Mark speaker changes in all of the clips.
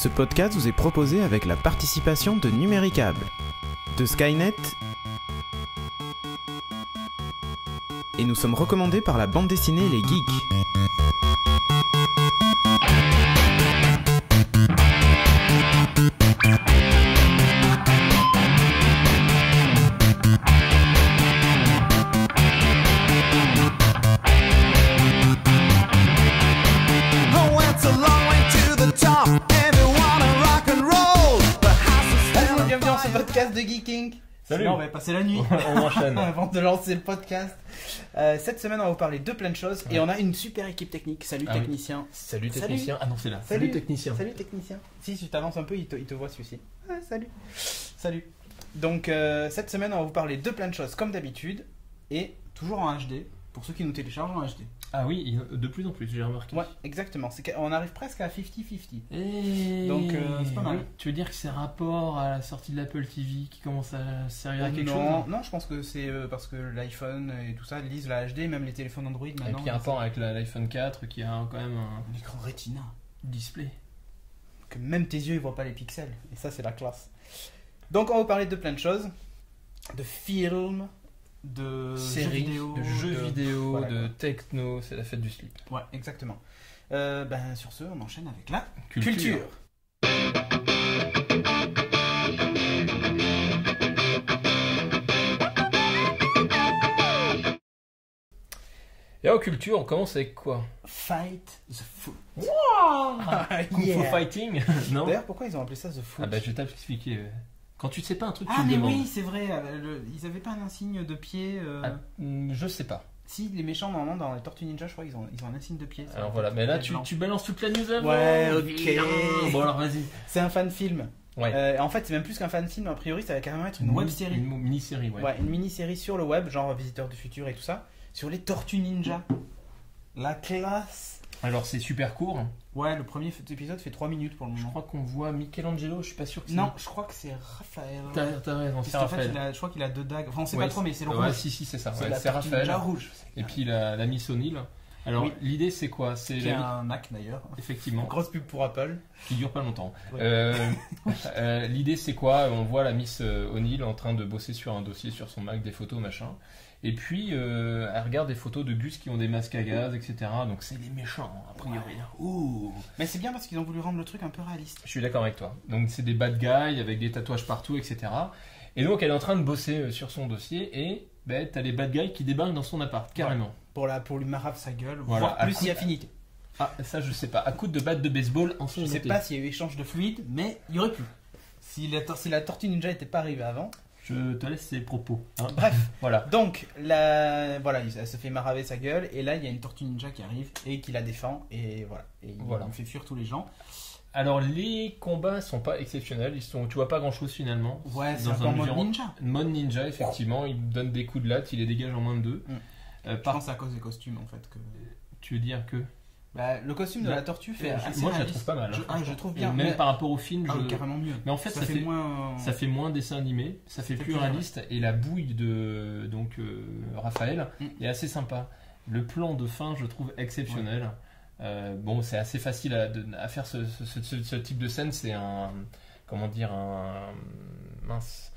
Speaker 1: Ce podcast vous est proposé avec la participation de Numéricable, de Skynet, et nous sommes recommandés par la bande dessinée Les Geeks.
Speaker 2: Podcast de Geeking.
Speaker 3: Salut.
Speaker 2: Sinon, on va passer la nuit.
Speaker 3: On enchaîne.
Speaker 2: Avant de lancer le podcast. Cette semaine, on va vous parler de plein de choses. Ouais. Et on a une super équipe technique. Salut technicien.
Speaker 3: Oui. Salut technicien. Salut. Ah non, c'est là.
Speaker 2: Salut
Speaker 3: technicien.
Speaker 2: Salut technicien. Si tu t'avances un peu, il te voit celui-ci. Ah, salut. Salut. Donc, cette semaine, on va vous parler de plein de choses comme d'habitude. Et toujours en HD. Pour ceux qui nous téléchargent en HD.
Speaker 3: Ah oui, de plus en plus, j'ai remarqué.
Speaker 2: Ouais, exactement. On arrive presque à 50-50.
Speaker 3: Et...
Speaker 2: Donc, c'est pas mal.
Speaker 3: Oui. Tu veux dire que c'est rapport à la sortie de l'Apple TV qui commence à servir à quelque chose, hein?
Speaker 2: Non, je pense que c'est parce que l'iPhone et tout ça lisent la HD, même les téléphones Android maintenant.
Speaker 3: Et puis il y a un rapport avec l'iPhone 4 qui a quand même un
Speaker 2: écran Retina
Speaker 3: display.
Speaker 2: Que même tes yeux ils voient pas les pixels. Et ça, c'est la classe. Donc, on va vous parler de plein de choses. De films, de
Speaker 3: séries, de jeux vidéo,
Speaker 2: voilà,
Speaker 3: de techno, c'est la fête du slip.
Speaker 2: Ouais, exactement. Sur ce, on enchaîne avec la
Speaker 3: culture. Et en culture, on commence avec quoi?
Speaker 2: Fight the Foot.
Speaker 3: Wow. Kung Fu Fighting. Non.
Speaker 2: D'ailleurs, pourquoi ils ont appelé ça The Foot?
Speaker 3: Ah bah je vais t'expliquer. Quand tu sais pas un truc, tu
Speaker 2: le demandes. Ah mais oui,
Speaker 3: demandes.
Speaker 2: c'est vrai. Ils avaient pas un insigne de pied.
Speaker 3: Je sais pas.
Speaker 2: Si, les méchants, normalement, dans les Tortues Ninja, je crois qu'ils ont un insigne de pied.
Speaker 3: Alors voilà, mais là, tu balances toute la news avant.
Speaker 2: Ouais, ok.
Speaker 3: Bon, alors vas-y.
Speaker 2: C'est un fan film.
Speaker 3: Ouais.
Speaker 2: En fait, c'est même plus qu'un fan film, a priori, ça va carrément être une web série.
Speaker 3: Une mini-série, ouais.
Speaker 2: Ouais, une mini-série sur le web, genre Visiteurs du Futur et tout ça, sur les Tortues Ninja. La classe.
Speaker 3: Alors, c'est super court.
Speaker 2: Ouais, le premier épisode fait 3 minutes pour le moment.
Speaker 3: Je crois qu'on voit Michelangelo, je suis pas sûr que c'est...
Speaker 2: Non, je crois que c'est Raphaël.
Speaker 3: T'as raison, c'est Raphaël.
Speaker 2: En fait, je crois qu'il a 2 dagues. Enfin, on sait pas trop, mais c'est le rouge.
Speaker 3: Ouais, si, c'est ça.
Speaker 2: C'est
Speaker 3: Raphaël.
Speaker 2: Rouge.
Speaker 3: Et puis la Miss O'Neill. Alors, l'idée, c'est quoi? C'est
Speaker 2: un Mac d'ailleurs.
Speaker 3: Effectivement.
Speaker 2: Grosse pub pour Apple.
Speaker 3: Qui dure pas longtemps.
Speaker 2: Ouais.
Speaker 3: L'idée, c'est quoi? On voit la Miss O'Neill en train de bosser sur un dossier sur son Mac, des photos, machin. Et puis, elle regarde des photos de Gus qui ont des masques à gaz, etc. Donc, c'est les méchants, a priori.
Speaker 2: Ouais. Ouh. Mais c'est bien parce qu'ils ont voulu rendre le truc un peu réaliste.
Speaker 3: Je suis d'accord avec toi. Donc, c'est des bad guys avec des tatouages partout, etc. Et donc, elle est en train de bosser sur son dossier et t'as les bad guys qui débarquent dans son appart, carrément.
Speaker 2: Ouais. Pour lui marave sa gueule,
Speaker 3: voilà,
Speaker 2: voire plus si affinité.
Speaker 3: Ah, ça, je sais pas. À coup de batte de baseball, en
Speaker 2: Je sais pas s'il y a eu échange de fluide, mais il y aurait pu. Si la Tortue Ninja n'était pas arrivée avant.
Speaker 3: Je te laisse ses propos. Hein.
Speaker 2: Bref,
Speaker 3: voilà.
Speaker 2: Donc, elle se fait maraver sa gueule, et là, il y a une Tortue Ninja qui arrive et qui la défend, et voilà. Et il fait fuir tous les gens.
Speaker 3: Alors, les combats sont pas exceptionnels. Tu vois pas grand chose finalement.
Speaker 2: Ouais, c'est un mode ninja.
Speaker 3: Mode ninja, effectivement. Il donne des coups de latte, il les dégage en moins de 2.
Speaker 2: Je pense que c'est à cause des costumes en fait.
Speaker 3: Tu veux dire que.
Speaker 2: Le costume de la tortue fait assez
Speaker 3: moi
Speaker 2: réaliste.
Speaker 3: je la trouve pas mal.
Speaker 2: Je trouve bien.
Speaker 3: Même par rapport au film,
Speaker 2: carrément mieux.
Speaker 3: Mais en fait, ça fait moins dessin animé, ça fait plus réaliste, et la bouille de Raphaël est assez sympa. Le plan de fin, je trouve exceptionnel. Ouais. C'est assez facile à faire ce type de scène. C'est mince.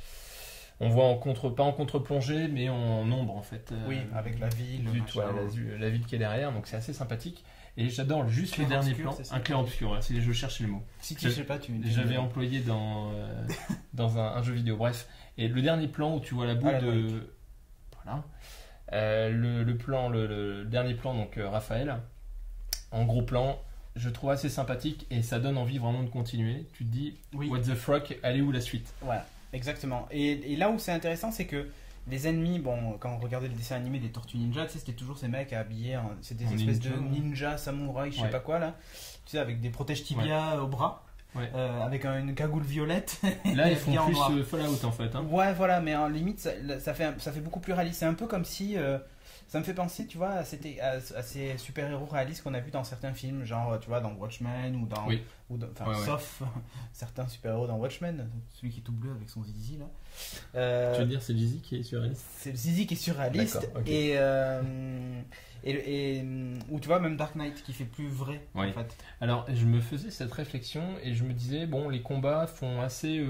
Speaker 3: On voit pas en contre-plongée, mais en ombre en fait.
Speaker 2: Oui, avec la ville.
Speaker 3: La ville qui est derrière, donc c'est assez sympathique. Et j'adore juste le dernier plan, un clair-obscur, si je cherche le mot.
Speaker 2: Si tu sais pas,
Speaker 3: j'avais employé dans un jeu vidéo, bref. Et le dernier plan où tu vois la boule de... Voilà. Le dernier plan, donc Raphaël, en gros plan, je trouve assez sympathique et ça donne envie vraiment de continuer. Tu te dis, what the fuck, allez où la suite?
Speaker 2: Voilà, exactement. Et là où c'est intéressant, c'est que les ennemis, quand on regardait le dessin animé des Tortues Ninja, tu sais, c'était toujours ces mecs habillés, c'était des espèces de ninja, samouraï, je sais pas quoi là, tu sais, avec des protèges tibia au bras, avec une cagoule violette.
Speaker 3: Là, ils font plus Fallout en fait. Hein.
Speaker 2: Ouais, voilà, mais en limite, ça fait beaucoup plus réaliste. C'est un peu comme si. Ça me fait penser, tu vois, à ces super-héros réalistes qu'on a vus dans certains films, genre, tu vois, dans Watchmen ou dans... Sauf certains super-héros dans Watchmen, celui qui est tout bleu avec son zizi, là.
Speaker 3: Tu veux dire c'est le zizi qui est surréaliste?
Speaker 2: C'est le zizi qui est surréaliste.
Speaker 3: Okay.
Speaker 2: Ou tu vois, même Dark Knight qui fait plus vrai, en fait.
Speaker 3: Alors, je me faisais cette réflexion et je me disais, bon, les combats font assez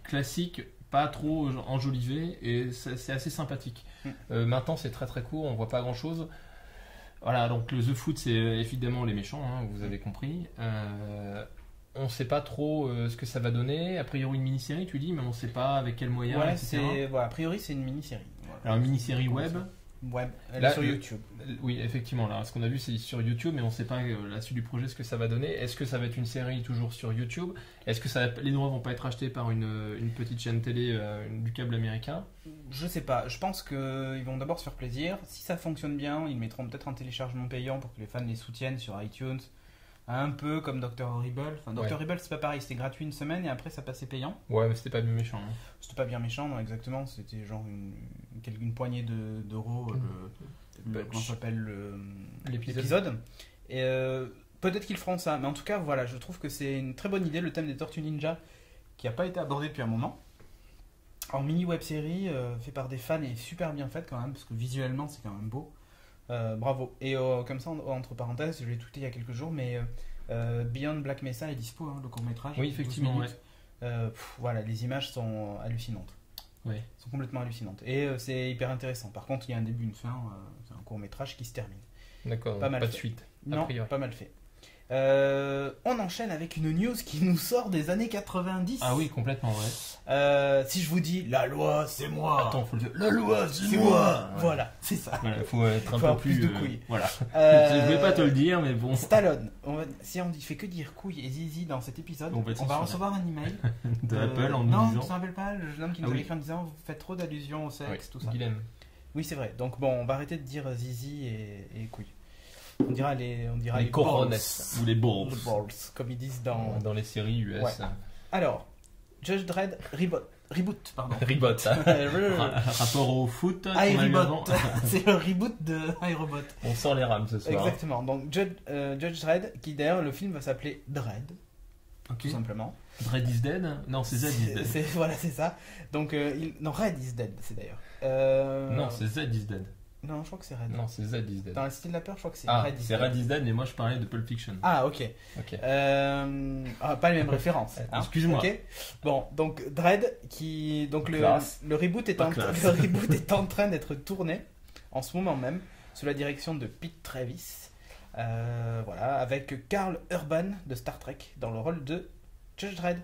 Speaker 3: classique, pas trop enjolivé, et c'est assez sympathique. Maintenant, c'est très très court, on voit pas grand chose. Voilà, donc le The Foot, c'est évidemment les méchants, hein, vous avez compris. On sait pas trop ce que ça va donner. A priori, une mini-série, tu dis, mais on sait pas avec quels moyens, etc.
Speaker 2: A priori, c'est une mini-série.
Speaker 3: Voilà. Alors, une mini-série web.
Speaker 2: Elle est sur YouTube.
Speaker 3: Oui, effectivement. Là, ce qu'on a vu, c'est sur YouTube, mais on ne sait pas la suite du projet ce que ça va donner. Est-ce que ça va être une série toujours sur YouTube? Est-ce que les droits vont pas être achetés par une petite chaîne télé du câble américain?
Speaker 2: Je sais pas. Je pense qu'ils vont d'abord se faire plaisir. Si ça fonctionne bien, ils mettront peut-être un téléchargement payant pour que les fans les soutiennent sur iTunes. Un peu comme Dr. Horrible. Enfin, Dr. Horrible, c'est pas pareil. C'était gratuit une semaine et après ça passait payant.
Speaker 3: Ouais, mais c'était pas bien méchant. Hein.
Speaker 2: C'était pas bien méchant, non, exactement. C'était genre une poignée d'euros. Comment s'appelle l'épisode. Et peut-être qu'ils feront ça. Mais en tout cas, voilà, je trouve que c'est une très bonne idée. Le thème des Tortues Ninja, qui n'a pas été abordé depuis un moment. En mini web série, fait par des fans et super bien faite quand même, parce que visuellement c'est quand même beau. Bravo. Et comme ça, entre parenthèses, je l'ai tweeté il y a quelques jours, mais Beyond Black Mesa est dispo, hein, le court-métrage.
Speaker 3: Oui, effectivement.
Speaker 2: Voilà, les images sont hallucinantes.
Speaker 3: Oui.
Speaker 2: Sont complètement hallucinantes. Et c'est hyper intéressant. Par contre, il y a un début, une fin. C'est un court-métrage qui se termine.
Speaker 3: D'accord, pas de suite.
Speaker 2: Non, pas mal fait. On enchaîne avec une news qui nous sort des années 90.
Speaker 3: Ah oui, complètement,
Speaker 2: ouais. Si je vous dis la loi, c'est moi.
Speaker 3: Attends, faut le dire.
Speaker 2: La loi, c'est moi. Ouais. Voilà, c'est ça.
Speaker 3: Voilà, faut être un peu plus
Speaker 2: de couilles.
Speaker 3: Voilà. Je voulais pas te le dire, mais bon.
Speaker 2: Stallone. Si on fait que dire couilles et zizi dans cet épisode, on va recevoir un email
Speaker 3: de Apple en nous
Speaker 2: disant. Non,
Speaker 3: disant.
Speaker 2: je ne rappelle pas le jeune homme qui nous a écrit en disant vous faites trop d'allusions au sexe, tout ça.
Speaker 3: Guilhem.
Speaker 2: Oui, c'est vrai. Donc bon, on va arrêter de dire zizi et couilles. On dira les
Speaker 3: corones ou les balls,
Speaker 2: comme ils disent dans
Speaker 3: les séries US.
Speaker 2: Ouais. Alors, Judge Dredd reboot, pardon.
Speaker 3: Reboot, ça. Rapport au foot.
Speaker 2: iRobot. C'est le reboot de iRobot.
Speaker 3: On sort les rames ce soir.
Speaker 2: Exactement. Donc Judge Dredd, qui d'ailleurs le film va s'appeler Dredd. Tout simplement.
Speaker 3: Dredd is dead? Non, c'est Z is dead.
Speaker 2: Voilà, c'est ça. Donc non, Red is dead, c'est d'ailleurs.
Speaker 3: Non, c'est Z is dead.
Speaker 2: Non, je crois que c'est Red.
Speaker 3: Non, c'est Z is dead.
Speaker 2: Dans la Cité de la Peur, je crois que c'est
Speaker 3: Red is dead. C'est Red is dead, mais moi je parlais de Pulp Fiction.
Speaker 2: Ah, ok. Pas les mêmes références.
Speaker 3: Excuse-moi.
Speaker 2: Okay. Bon, donc Dredd, donc le reboot est en train d'être tourné en ce moment même sous la direction de Pete Travis. Voilà, avec Karl Urban de Star Trek dans le rôle de Judge Dredd.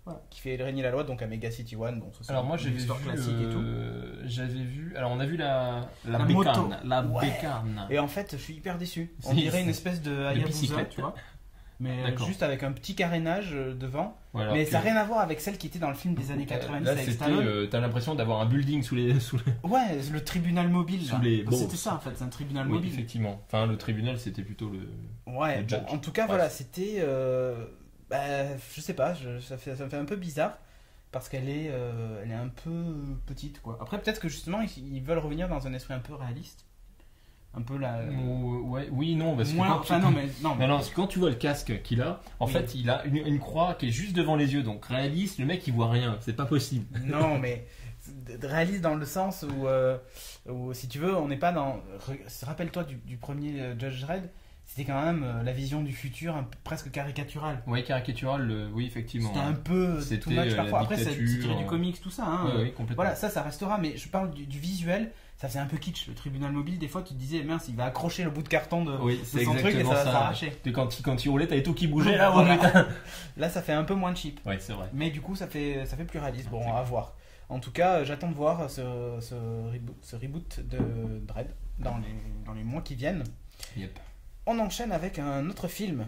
Speaker 2: Voilà, qui fait régner la loi donc à Mega City One. Bon, ça,
Speaker 3: alors moi j'avais vu
Speaker 2: classique et tout.
Speaker 3: J'avais vu. Alors on a vu la
Speaker 2: bécane,
Speaker 3: bécane.
Speaker 2: Et en fait je suis hyper déçu. On dirait une espèce de Hayabusa, tu vois. Mais juste avec un petit carénage devant. Ouais, mais ça n'a rien à voir avec celle qui était dans le film des années 90 avec Stallone.
Speaker 3: T'as l'impression d'avoir un building sous les...
Speaker 2: Ouais, le tribunal mobile. C'était ça en fait, c'est un tribunal mobile.
Speaker 3: Effectivement. Enfin le tribunal c'était plutôt le...
Speaker 2: Ouais, le judge. En tout cas voilà, c'était... je sais pas, ça me fait un peu bizarre parce qu'elle est un peu petite quoi. Après peut-être que justement ils veulent revenir dans un esprit un peu réaliste, un peu la.
Speaker 3: Oui non parce que quand tu vois le casque qu'il a, en fait il a une croix qui est juste devant les yeux, donc réaliste, le mec il voit rien, c'est pas possible.
Speaker 2: Non mais réaliste dans le sens où si tu veux on n'est pas dans. Rappelle-toi du premier Judge Dredd. C'était quand même la vision du futur presque caricaturale.
Speaker 3: Oui, caricaturale, oui, effectivement.
Speaker 2: C'était un peu too much parfois. Après, c'est tiré du comics, tout ça. Hein.
Speaker 3: Oui, complètement.
Speaker 2: Voilà, ça restera. Mais je parle du visuel. Ça faisait un peu kitsch. Le tribunal mobile, des fois, tu te disais, mince, il va accrocher le bout de carton de son truc et ça va s'arracher.
Speaker 3: Quand il roulait, t'avais tout qui bougeait là. Voilà.
Speaker 2: Là, ça fait un peu moins cheap.
Speaker 3: Oui, c'est vrai.
Speaker 2: Mais du coup, ça fait plus réaliste. Bon, à voir. En tout cas, j'attends de voir ce reboot de Dredd dans les mois qui viennent.
Speaker 3: Yep.
Speaker 2: On enchaîne avec un autre film.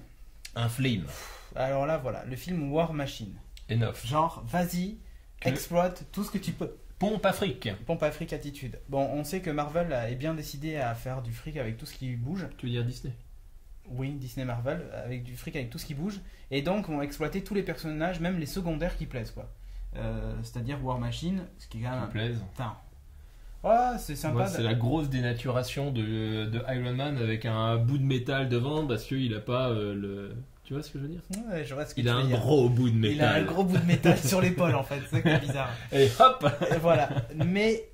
Speaker 3: Un film.
Speaker 2: Alors là, voilà, le film War Machine.
Speaker 3: Enough.
Speaker 2: Genre, vas-y, exploite tout ce que tu peux.
Speaker 3: Pompe Afrique.
Speaker 2: Pompe Afrique attitude. Bon, on sait que Marvel est bien décidé à faire du fric avec tout ce qui bouge.
Speaker 3: Tu veux dire Disney?
Speaker 2: Oui, Disney Marvel, avec du fric avec tout ce qui bouge. Et donc, vont exploiter tous les personnages, même les secondaires qui plaisent, quoi. C'est-à-dire War Machine, ce qui est quand même...
Speaker 3: Qui plaisent.
Speaker 2: Enfin, ouais, c'est sympa.
Speaker 3: Ouais, c'est la grosse dénaturation de Iron Man avec un bout de métal devant parce qu'il n'a pas Tu vois ce que je veux dire?
Speaker 2: Ouais, je vois ce que
Speaker 3: Il
Speaker 2: tu
Speaker 3: a
Speaker 2: veux
Speaker 3: un
Speaker 2: dire.
Speaker 3: gros bout de métal.
Speaker 2: Il a un gros bout de métal sur l'épaule en fait, c'est ça qui est bizarre.
Speaker 3: Et hop.
Speaker 2: Et voilà. Mais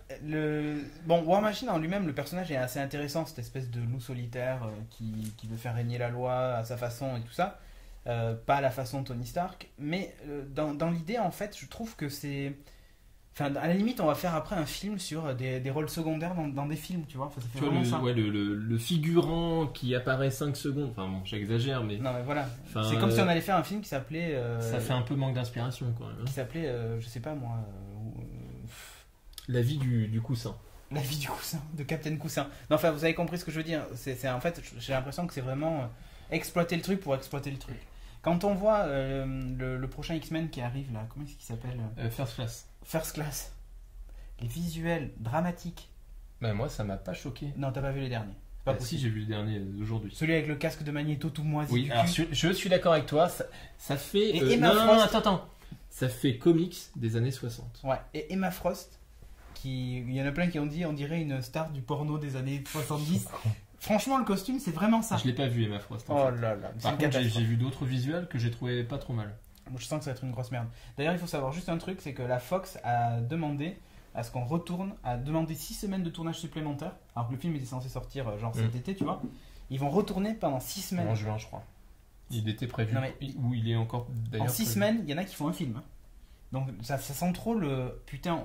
Speaker 2: War Machine en lui-même, le personnage est assez intéressant, cette espèce de loup solitaire qui veut faire régner la loi à sa façon et tout ça. Pas à la façon de Tony Stark, mais dans l'idée en fait, je trouve que c'est... Enfin, à la limite, on va faire après un film sur des rôles secondaires dans des films, tu vois. Enfin, ça fait
Speaker 3: tu vois,
Speaker 2: vraiment ça.
Speaker 3: Ouais, le figurant qui apparaît 5 secondes, enfin bon, j'exagère, mais...
Speaker 2: Non, mais voilà.
Speaker 3: Enfin,
Speaker 2: c'est comme si on allait faire un film qui s'appelait...
Speaker 3: ça fait un peu manque d'inspiration, quand même.
Speaker 2: Qui s'appelait, je sais pas moi...
Speaker 3: La vie du coussin.
Speaker 2: La vie du coussin, de Captain Coussin. Non, enfin, vous avez compris ce que je veux dire. C'est en fait, j'ai l'impression que c'est vraiment exploiter le truc pour exploiter le truc. Quand on voit le prochain X-Men qui arrive là, comment est-ce qu'il s'appelle
Speaker 3: First Class.
Speaker 2: First Class. Les visuels dramatiques.
Speaker 3: Ben moi, ça m'a pas choqué.
Speaker 2: Non, t'as pas vu les derniers. Pas
Speaker 3: si, j'ai vu le dernier d'aujourd'hui.
Speaker 2: Celui avec le casque de Magneto tout moisi.
Speaker 3: Oui, alors je suis d'accord avec toi. Ça fait.
Speaker 2: Et Emma Frost.
Speaker 3: Attends. Ça fait comics des années 60.
Speaker 2: Ouais, et Emma Frost, il y en a plein qui ont dit, on dirait une star du porno des années 70. Franchement, le costume, c'est vraiment ça.
Speaker 3: Je l'ai pas vu, Emma Frost.
Speaker 2: Oh là là.
Speaker 3: Par contre, j'ai vu d'autres visuels que j'ai trouvé pas trop mal.
Speaker 2: Moi, je sens que ça va être une grosse merde. D'ailleurs, il faut savoir juste un truc, c'est que la Fox a demandé à ce qu'on retourne, a demandé 6 semaines de tournage supplémentaires, alors que le film était censé sortir genre cet été, tu vois. Ils vont retourner pendant 6 semaines.
Speaker 3: En juin, je crois. Il était prévu.
Speaker 2: Non, mais...
Speaker 3: Ou il est encore d'ailleurs.
Speaker 2: En 6 semaines, il y en a qui font un film. Donc ça sent trop le... Putain,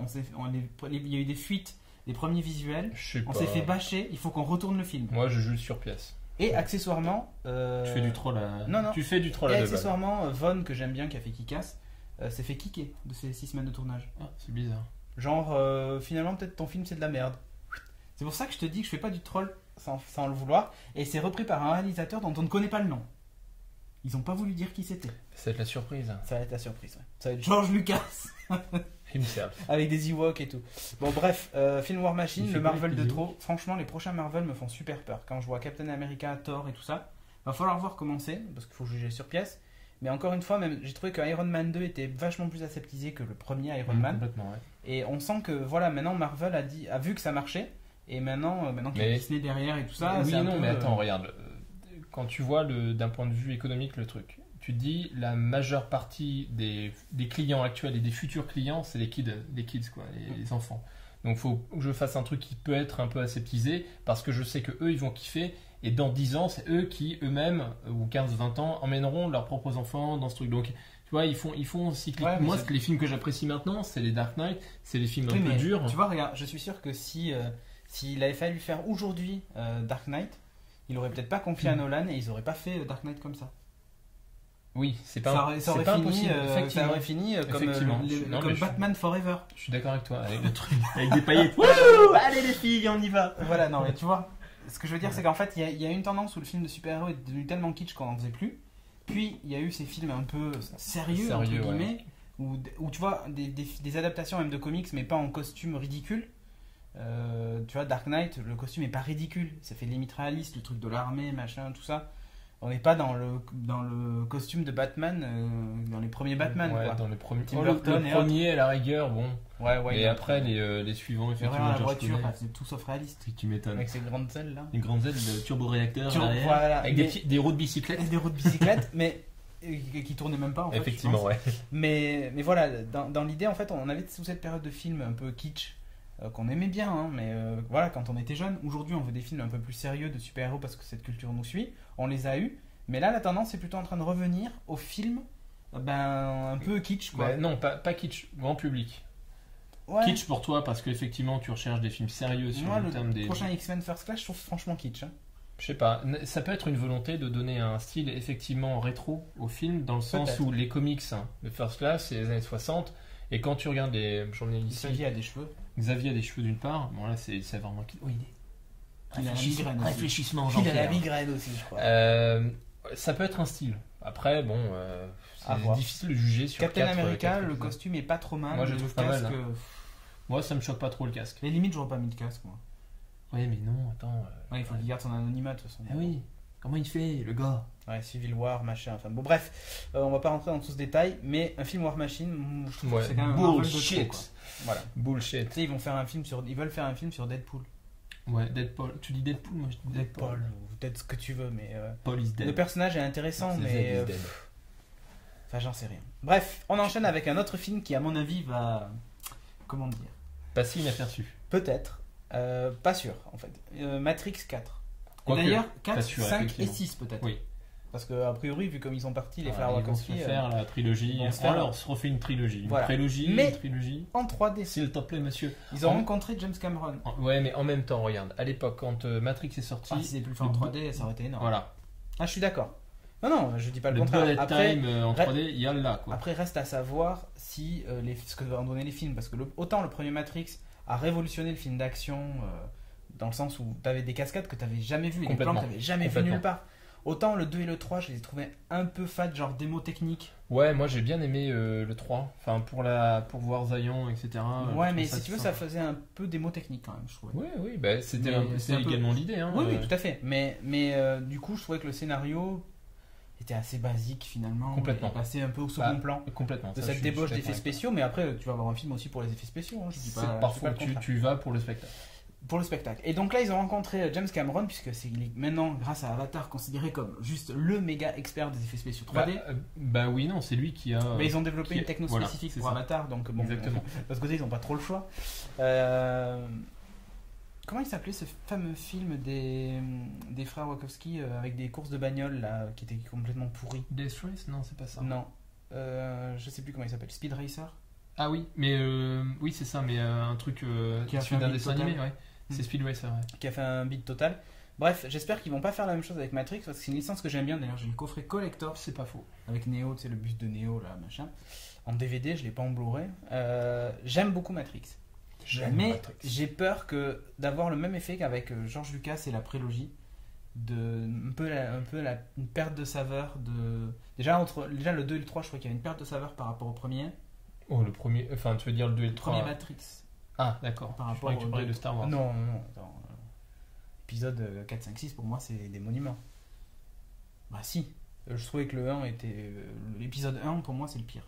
Speaker 2: il y a eu des fuites des premiers visuels. On s'est fait bâcher, il faut qu'on retourne le film.
Speaker 3: Moi, je joue sur pièce.
Speaker 2: Et accessoirement...
Speaker 3: Tu fais du troll à...
Speaker 2: Non.
Speaker 3: Tu fais du troll à
Speaker 2: Et accessoirement, Von, que j'aime bien, qui a fait Kick-Ass, s'est fait kicker de ces 6 semaines de tournage.
Speaker 3: Ah, c'est bizarre.
Speaker 2: Genre, finalement, peut-être ton film, c'est de la merde. C'est pour ça que je te dis que je fais pas du troll sans le vouloir. Et c'est repris par un réalisateur dont on ne connaît pas le nom. Ils ont pas voulu dire qui c'était.
Speaker 3: Ça va être la surprise.
Speaker 2: Ça va être la surprise, ouais. Ça va être George Lucas.
Speaker 3: Himself.
Speaker 2: Avec des Ewoks et tout. Bon, bref, film War Machine, le Marvel de trop. Franchement, les prochains Marvel me font super peur. Quand je vois Captain America, Thor et tout ça, va falloir voir comment c'est, parce qu'il faut juger sur pièce. Mais encore une fois, même, j'ai trouvé que Iron Man 2 était vachement plus aseptisé que le premier Iron Man.
Speaker 3: Complètement, ouais.
Speaker 2: Et on sent que, voilà, maintenant Marvel a vu que ça marchait. Et maintenant qu'il y a Disney derrière et tout ça.
Speaker 3: Oui, non, mais attends, regarde. Quand tu vois d'un point de vue économique le truc, tu te dis la majeure partie des clients actuels et des futurs clients, c'est les kids quoi, les enfants. Donc il faut que je fasse un truc qui peut être un peu aseptisé parce que je sais que eux ils vont kiffer et dans 10 ans c'est eux qui eux-mêmes ou 15-20 ans emmèneront leurs propres enfants dans ce truc. Donc tu vois, ils font cyclique. Ouais, moi les films que j'apprécie maintenant c'est les Dark Knight, c'est les films un peu durs.
Speaker 2: Tu vois, regarde, je suis sûr que s'il avait fallu faire aujourd'hui Dark Knight, il aurait peut-être pas confié à Nolan et ils auraient pas fait Dark Knight comme ça.
Speaker 3: Oui, ça
Speaker 2: aurait fini comme Batman Forever.
Speaker 3: Je suis d'accord avec toi, avec le truc, avec des paillettes.
Speaker 2: Allez les filles, on y va. Voilà, non mais tu vois, ce que je veux dire c'est qu'en fait il y a une tendance où le film de super-héros est devenu tellement kitsch qu'on n'en faisait plus. Puis il y a eu ces films un peu sérieux entre guillemets, où tu vois des adaptations même de comics mais pas en costume ridicule. Tu vois, Dark Knight, le costume est pas ridicule, ça fait limite réaliste, le truc de l'armée, machin, tout ça. On n'est pas dans le costume de Batman, dans les premiers Batman,
Speaker 3: ouais,
Speaker 2: quoi.
Speaker 3: Dans le premier,
Speaker 2: le
Speaker 3: premier à la rigueur, bon.
Speaker 2: Ouais,
Speaker 3: et après les suivants, effectivement.
Speaker 2: La voiture, c'est tout sauf réaliste.
Speaker 3: Tu m'étonnes.
Speaker 2: Avec ces grandes ailes là.
Speaker 3: Une grande aile de turbo-réacteur derrière,
Speaker 2: voilà,
Speaker 3: avec des roues de bicyclette.
Speaker 2: Des roues de bicyclette, mais qui tournaient même pas en fait.
Speaker 3: Effectivement, ouais.
Speaker 2: Mais voilà, dans l'idée en fait, on avait sous cette période de films un peu kitsch. Qu'on aimait bien, hein, mais voilà, quand on était jeune. Aujourd'hui, on veut des films un peu plus sérieux de super-héros parce que cette culture nous suit. On les a eus, mais là, la tendance est plutôt en train de revenir aux films un peu kitsch, quoi.
Speaker 3: Non, pas kitsch, grand public. Ouais. Kitsch pour toi parce qu'effectivement, tu recherches des films sérieux sur le thème des.
Speaker 2: Le prochain X-Men First Class, je trouve franchement kitsch. Hein.
Speaker 3: Je sais pas, ça peut être une volonté de donner un style effectivement rétro au film, dans le sens où les comics, le First Class, c'est les années 60. Et quand tu regardes j'en ai ici.
Speaker 2: Xavier a des cheveux.
Speaker 3: Xavier a des cheveux d'une part. Bon là c'est vraiment. Oh,
Speaker 2: il a la migraine.
Speaker 3: Réfléchissement.
Speaker 2: Il a la migraine aussi, je crois.
Speaker 3: Ça peut être un style. Après bon, c'est difficile de juger sur.
Speaker 2: Captain America, le costume est pas trop mal.
Speaker 3: Moi je trouve pas mal. Moi ça me choque pas trop le casque.
Speaker 2: Les limites j'aurais pas mis de casque moi.
Speaker 3: Ouais mais non attends.
Speaker 2: Il faut qu'il garde son anonymat de toute façon.
Speaker 3: Ah oui. Comment il fait le gars?
Speaker 2: Ouais, Civil War, machin, enfin bon bref, on va pas rentrer dans tout ce détail, mais un film War Machine, je trouve que c'est quand même un Marvel de trop, quoi. Voilà.
Speaker 3: Bullshit.
Speaker 2: Tu sais, ils veulent faire un film sur Deadpool.
Speaker 3: Ouais, Deadpool. Tu dis Deadpool, moi je dis
Speaker 2: Deadpool. Ou peut-être ce que tu veux, mais.
Speaker 3: Paul is dead.
Speaker 2: Le personnage est intéressant, mais. Enfin, j'en sais rien. Bref, on enchaîne avec un autre film qui, à mon avis, va. Comment dire ?
Speaker 3: Passer inaperçu.
Speaker 2: Peut-être. Pas sûr, en fait. Matrix 4. Et d'ailleurs, 4, 5 et 6 peut-être.
Speaker 3: Oui.
Speaker 2: Parce qu'a priori, vu comme ils sont partis, les frères Wachowski.
Speaker 3: Ils vont se faire la trilogie. Alors, on se refait une trilogie.
Speaker 2: Voilà.
Speaker 3: Une prélogie,
Speaker 2: mais
Speaker 3: une trilogie.
Speaker 2: En 3D.
Speaker 3: S'il te plaît, monsieur.
Speaker 2: Ils ont rencontré James Cameron.
Speaker 3: Ouais, mais en même temps, regarde. À l'époque, quand Matrix est sorti.
Speaker 2: Si c'était plus fait en 3D, ça aurait été énorme.
Speaker 3: Voilà.
Speaker 2: Ah, je suis d'accord. Non, je dis pas le contraire.
Speaker 3: Bullet time en 3D, il y a là, quoi.
Speaker 2: Après, reste à savoir si ce que vont donner les films. Parce que autant le premier Matrix a révolutionné le film d'action dans le sens où tu avais des cascades que tu n'avais jamais vues et des plans que tu n'avais jamais vu nulle part. Autant le 2 et le 3, je les ai trouvés un peu fat, genre démo technique.
Speaker 3: Ouais, moi j'ai bien aimé le 3. Enfin, pour voir Zion, etc.
Speaker 2: Ouais, mais si tu veux, ça faisait un peu démo technique quand même, je trouvais.
Speaker 3: Oui, bah, c'était également l'idée. Hein,
Speaker 2: oui, tout à fait. Mais du coup, je trouvais que le scénario était assez basique finalement.
Speaker 3: Complètement.
Speaker 2: Passé un peu au second plan.
Speaker 3: Complètement.
Speaker 2: De cette débauche d'effets spéciaux, mais après, tu vas avoir un film aussi pour les effets spéciaux. Hein, je dis pas,
Speaker 3: parfois, tu vas pour le spectacle.
Speaker 2: Pour le spectacle. Et donc là, ils ont rencontré James Cameron, puisque il est maintenant, grâce à Avatar, considéré comme juste le méga expert des effets spéciaux 3D.
Speaker 3: Bah oui, non, c'est lui qui a.
Speaker 2: Mais ils ont développé une techno spécifique pour Avatar, donc bon.
Speaker 3: Exactement.
Speaker 2: De ce côté, ils n'ont pas trop le choix. Comment il s'appelait ce fameux film des frères Wachowski avec des courses de bagnole là, qui étaient complètement pourries?
Speaker 3: Death Race? Non, c'est pas ça.
Speaker 2: Non. Je sais plus comment il s'appelle. Speed Racer?
Speaker 3: Ah oui, mais oui, c'est ça, mais un truc qui a fait un dessin animé, ouais. C'est Speed Racer, ouais.
Speaker 2: Qui a fait un beat total. Bref, j'espère qu'ils vont pas faire la même chose avec Matrix parce que c'est une licence que j'aime bien. D'ailleurs, j'ai le coffret collector, c'est pas faux. Avec Neo, tu sais, le bus de Neo là, machin. En DVD, je l'ai pas en Blu-ray. J'aime beaucoup Matrix. Mais j'ai peur d'avoir le même effet qu'avec George Lucas et la prélogie. Un peu une perte de saveur. Déjà, le 2 et le 3, je crois qu'il y avait une perte de saveur par rapport au premier.
Speaker 3: Oh, le premier. Enfin, tu veux dire le 2 et le 3.
Speaker 2: Le premier Matrix.
Speaker 3: Ah, d'accord.
Speaker 2: Par rapport
Speaker 3: tu parlais de Star Wars.
Speaker 2: Non. Épisode 4, 5, 6, pour moi, c'est des monuments. Bah, si. Je trouvais que le 1 était. L'épisode 1, pour moi, c'est le pire.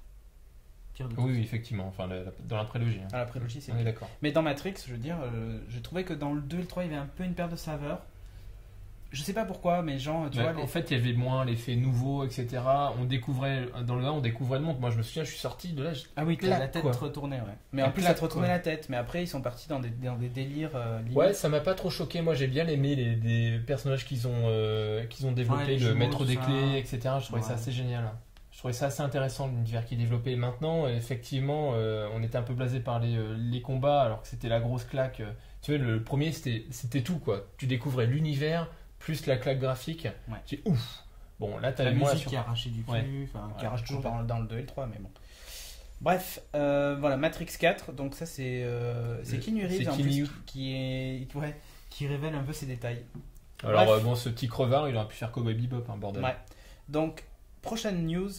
Speaker 3: Oui, effectivement. Enfin, dans la prélogie.
Speaker 2: Dans la prélogie, c'est
Speaker 3: on est d'accord.
Speaker 2: Mais dans Matrix, je veux dire, je trouvais que dans le 2 et le 3, il y avait un peu une perte de saveur. Je sais pas pourquoi, mais genre, tu vois.
Speaker 3: En fait, il y avait moins l'effet nouveau, etc. On découvrait, dans le 1, on découvrait le monde. Moi, je me souviens, je suis sorti de là.
Speaker 2: Ah oui, la tête te retournait, ouais. Mais en plus, ça te retournait la tête. Mais après, ils sont partis dans des délires.
Speaker 3: Ouais, ça m'a pas trop choqué. Moi, j'ai bien aimé les personnages qu'ils ont développés, le maître des clés, etc. Je trouvais ça assez génial. Je trouvais ça assez intéressant, l'univers qui est développé. Maintenant, effectivement, on était un peu blasé par les combats, alors que c'était la grosse claque. Tu vois, le premier, c'était tout, quoi. Tu découvrais l'univers. Plus la claque graphique, tu dis ouf. Bon, là, t'as
Speaker 2: la musique qui arrachait du cul, qui arrache toujours dans le 2 et le 3, mais bon. Bref, voilà, Matrix 4, donc ça c'est Keanu Reeves en plus qui révèle un peu ces détails.
Speaker 3: Alors, bon, ce petit crevard, il aurait pu faire Cowboy Bebop, hein, bordel.
Speaker 2: Ouais. Donc, prochaine news.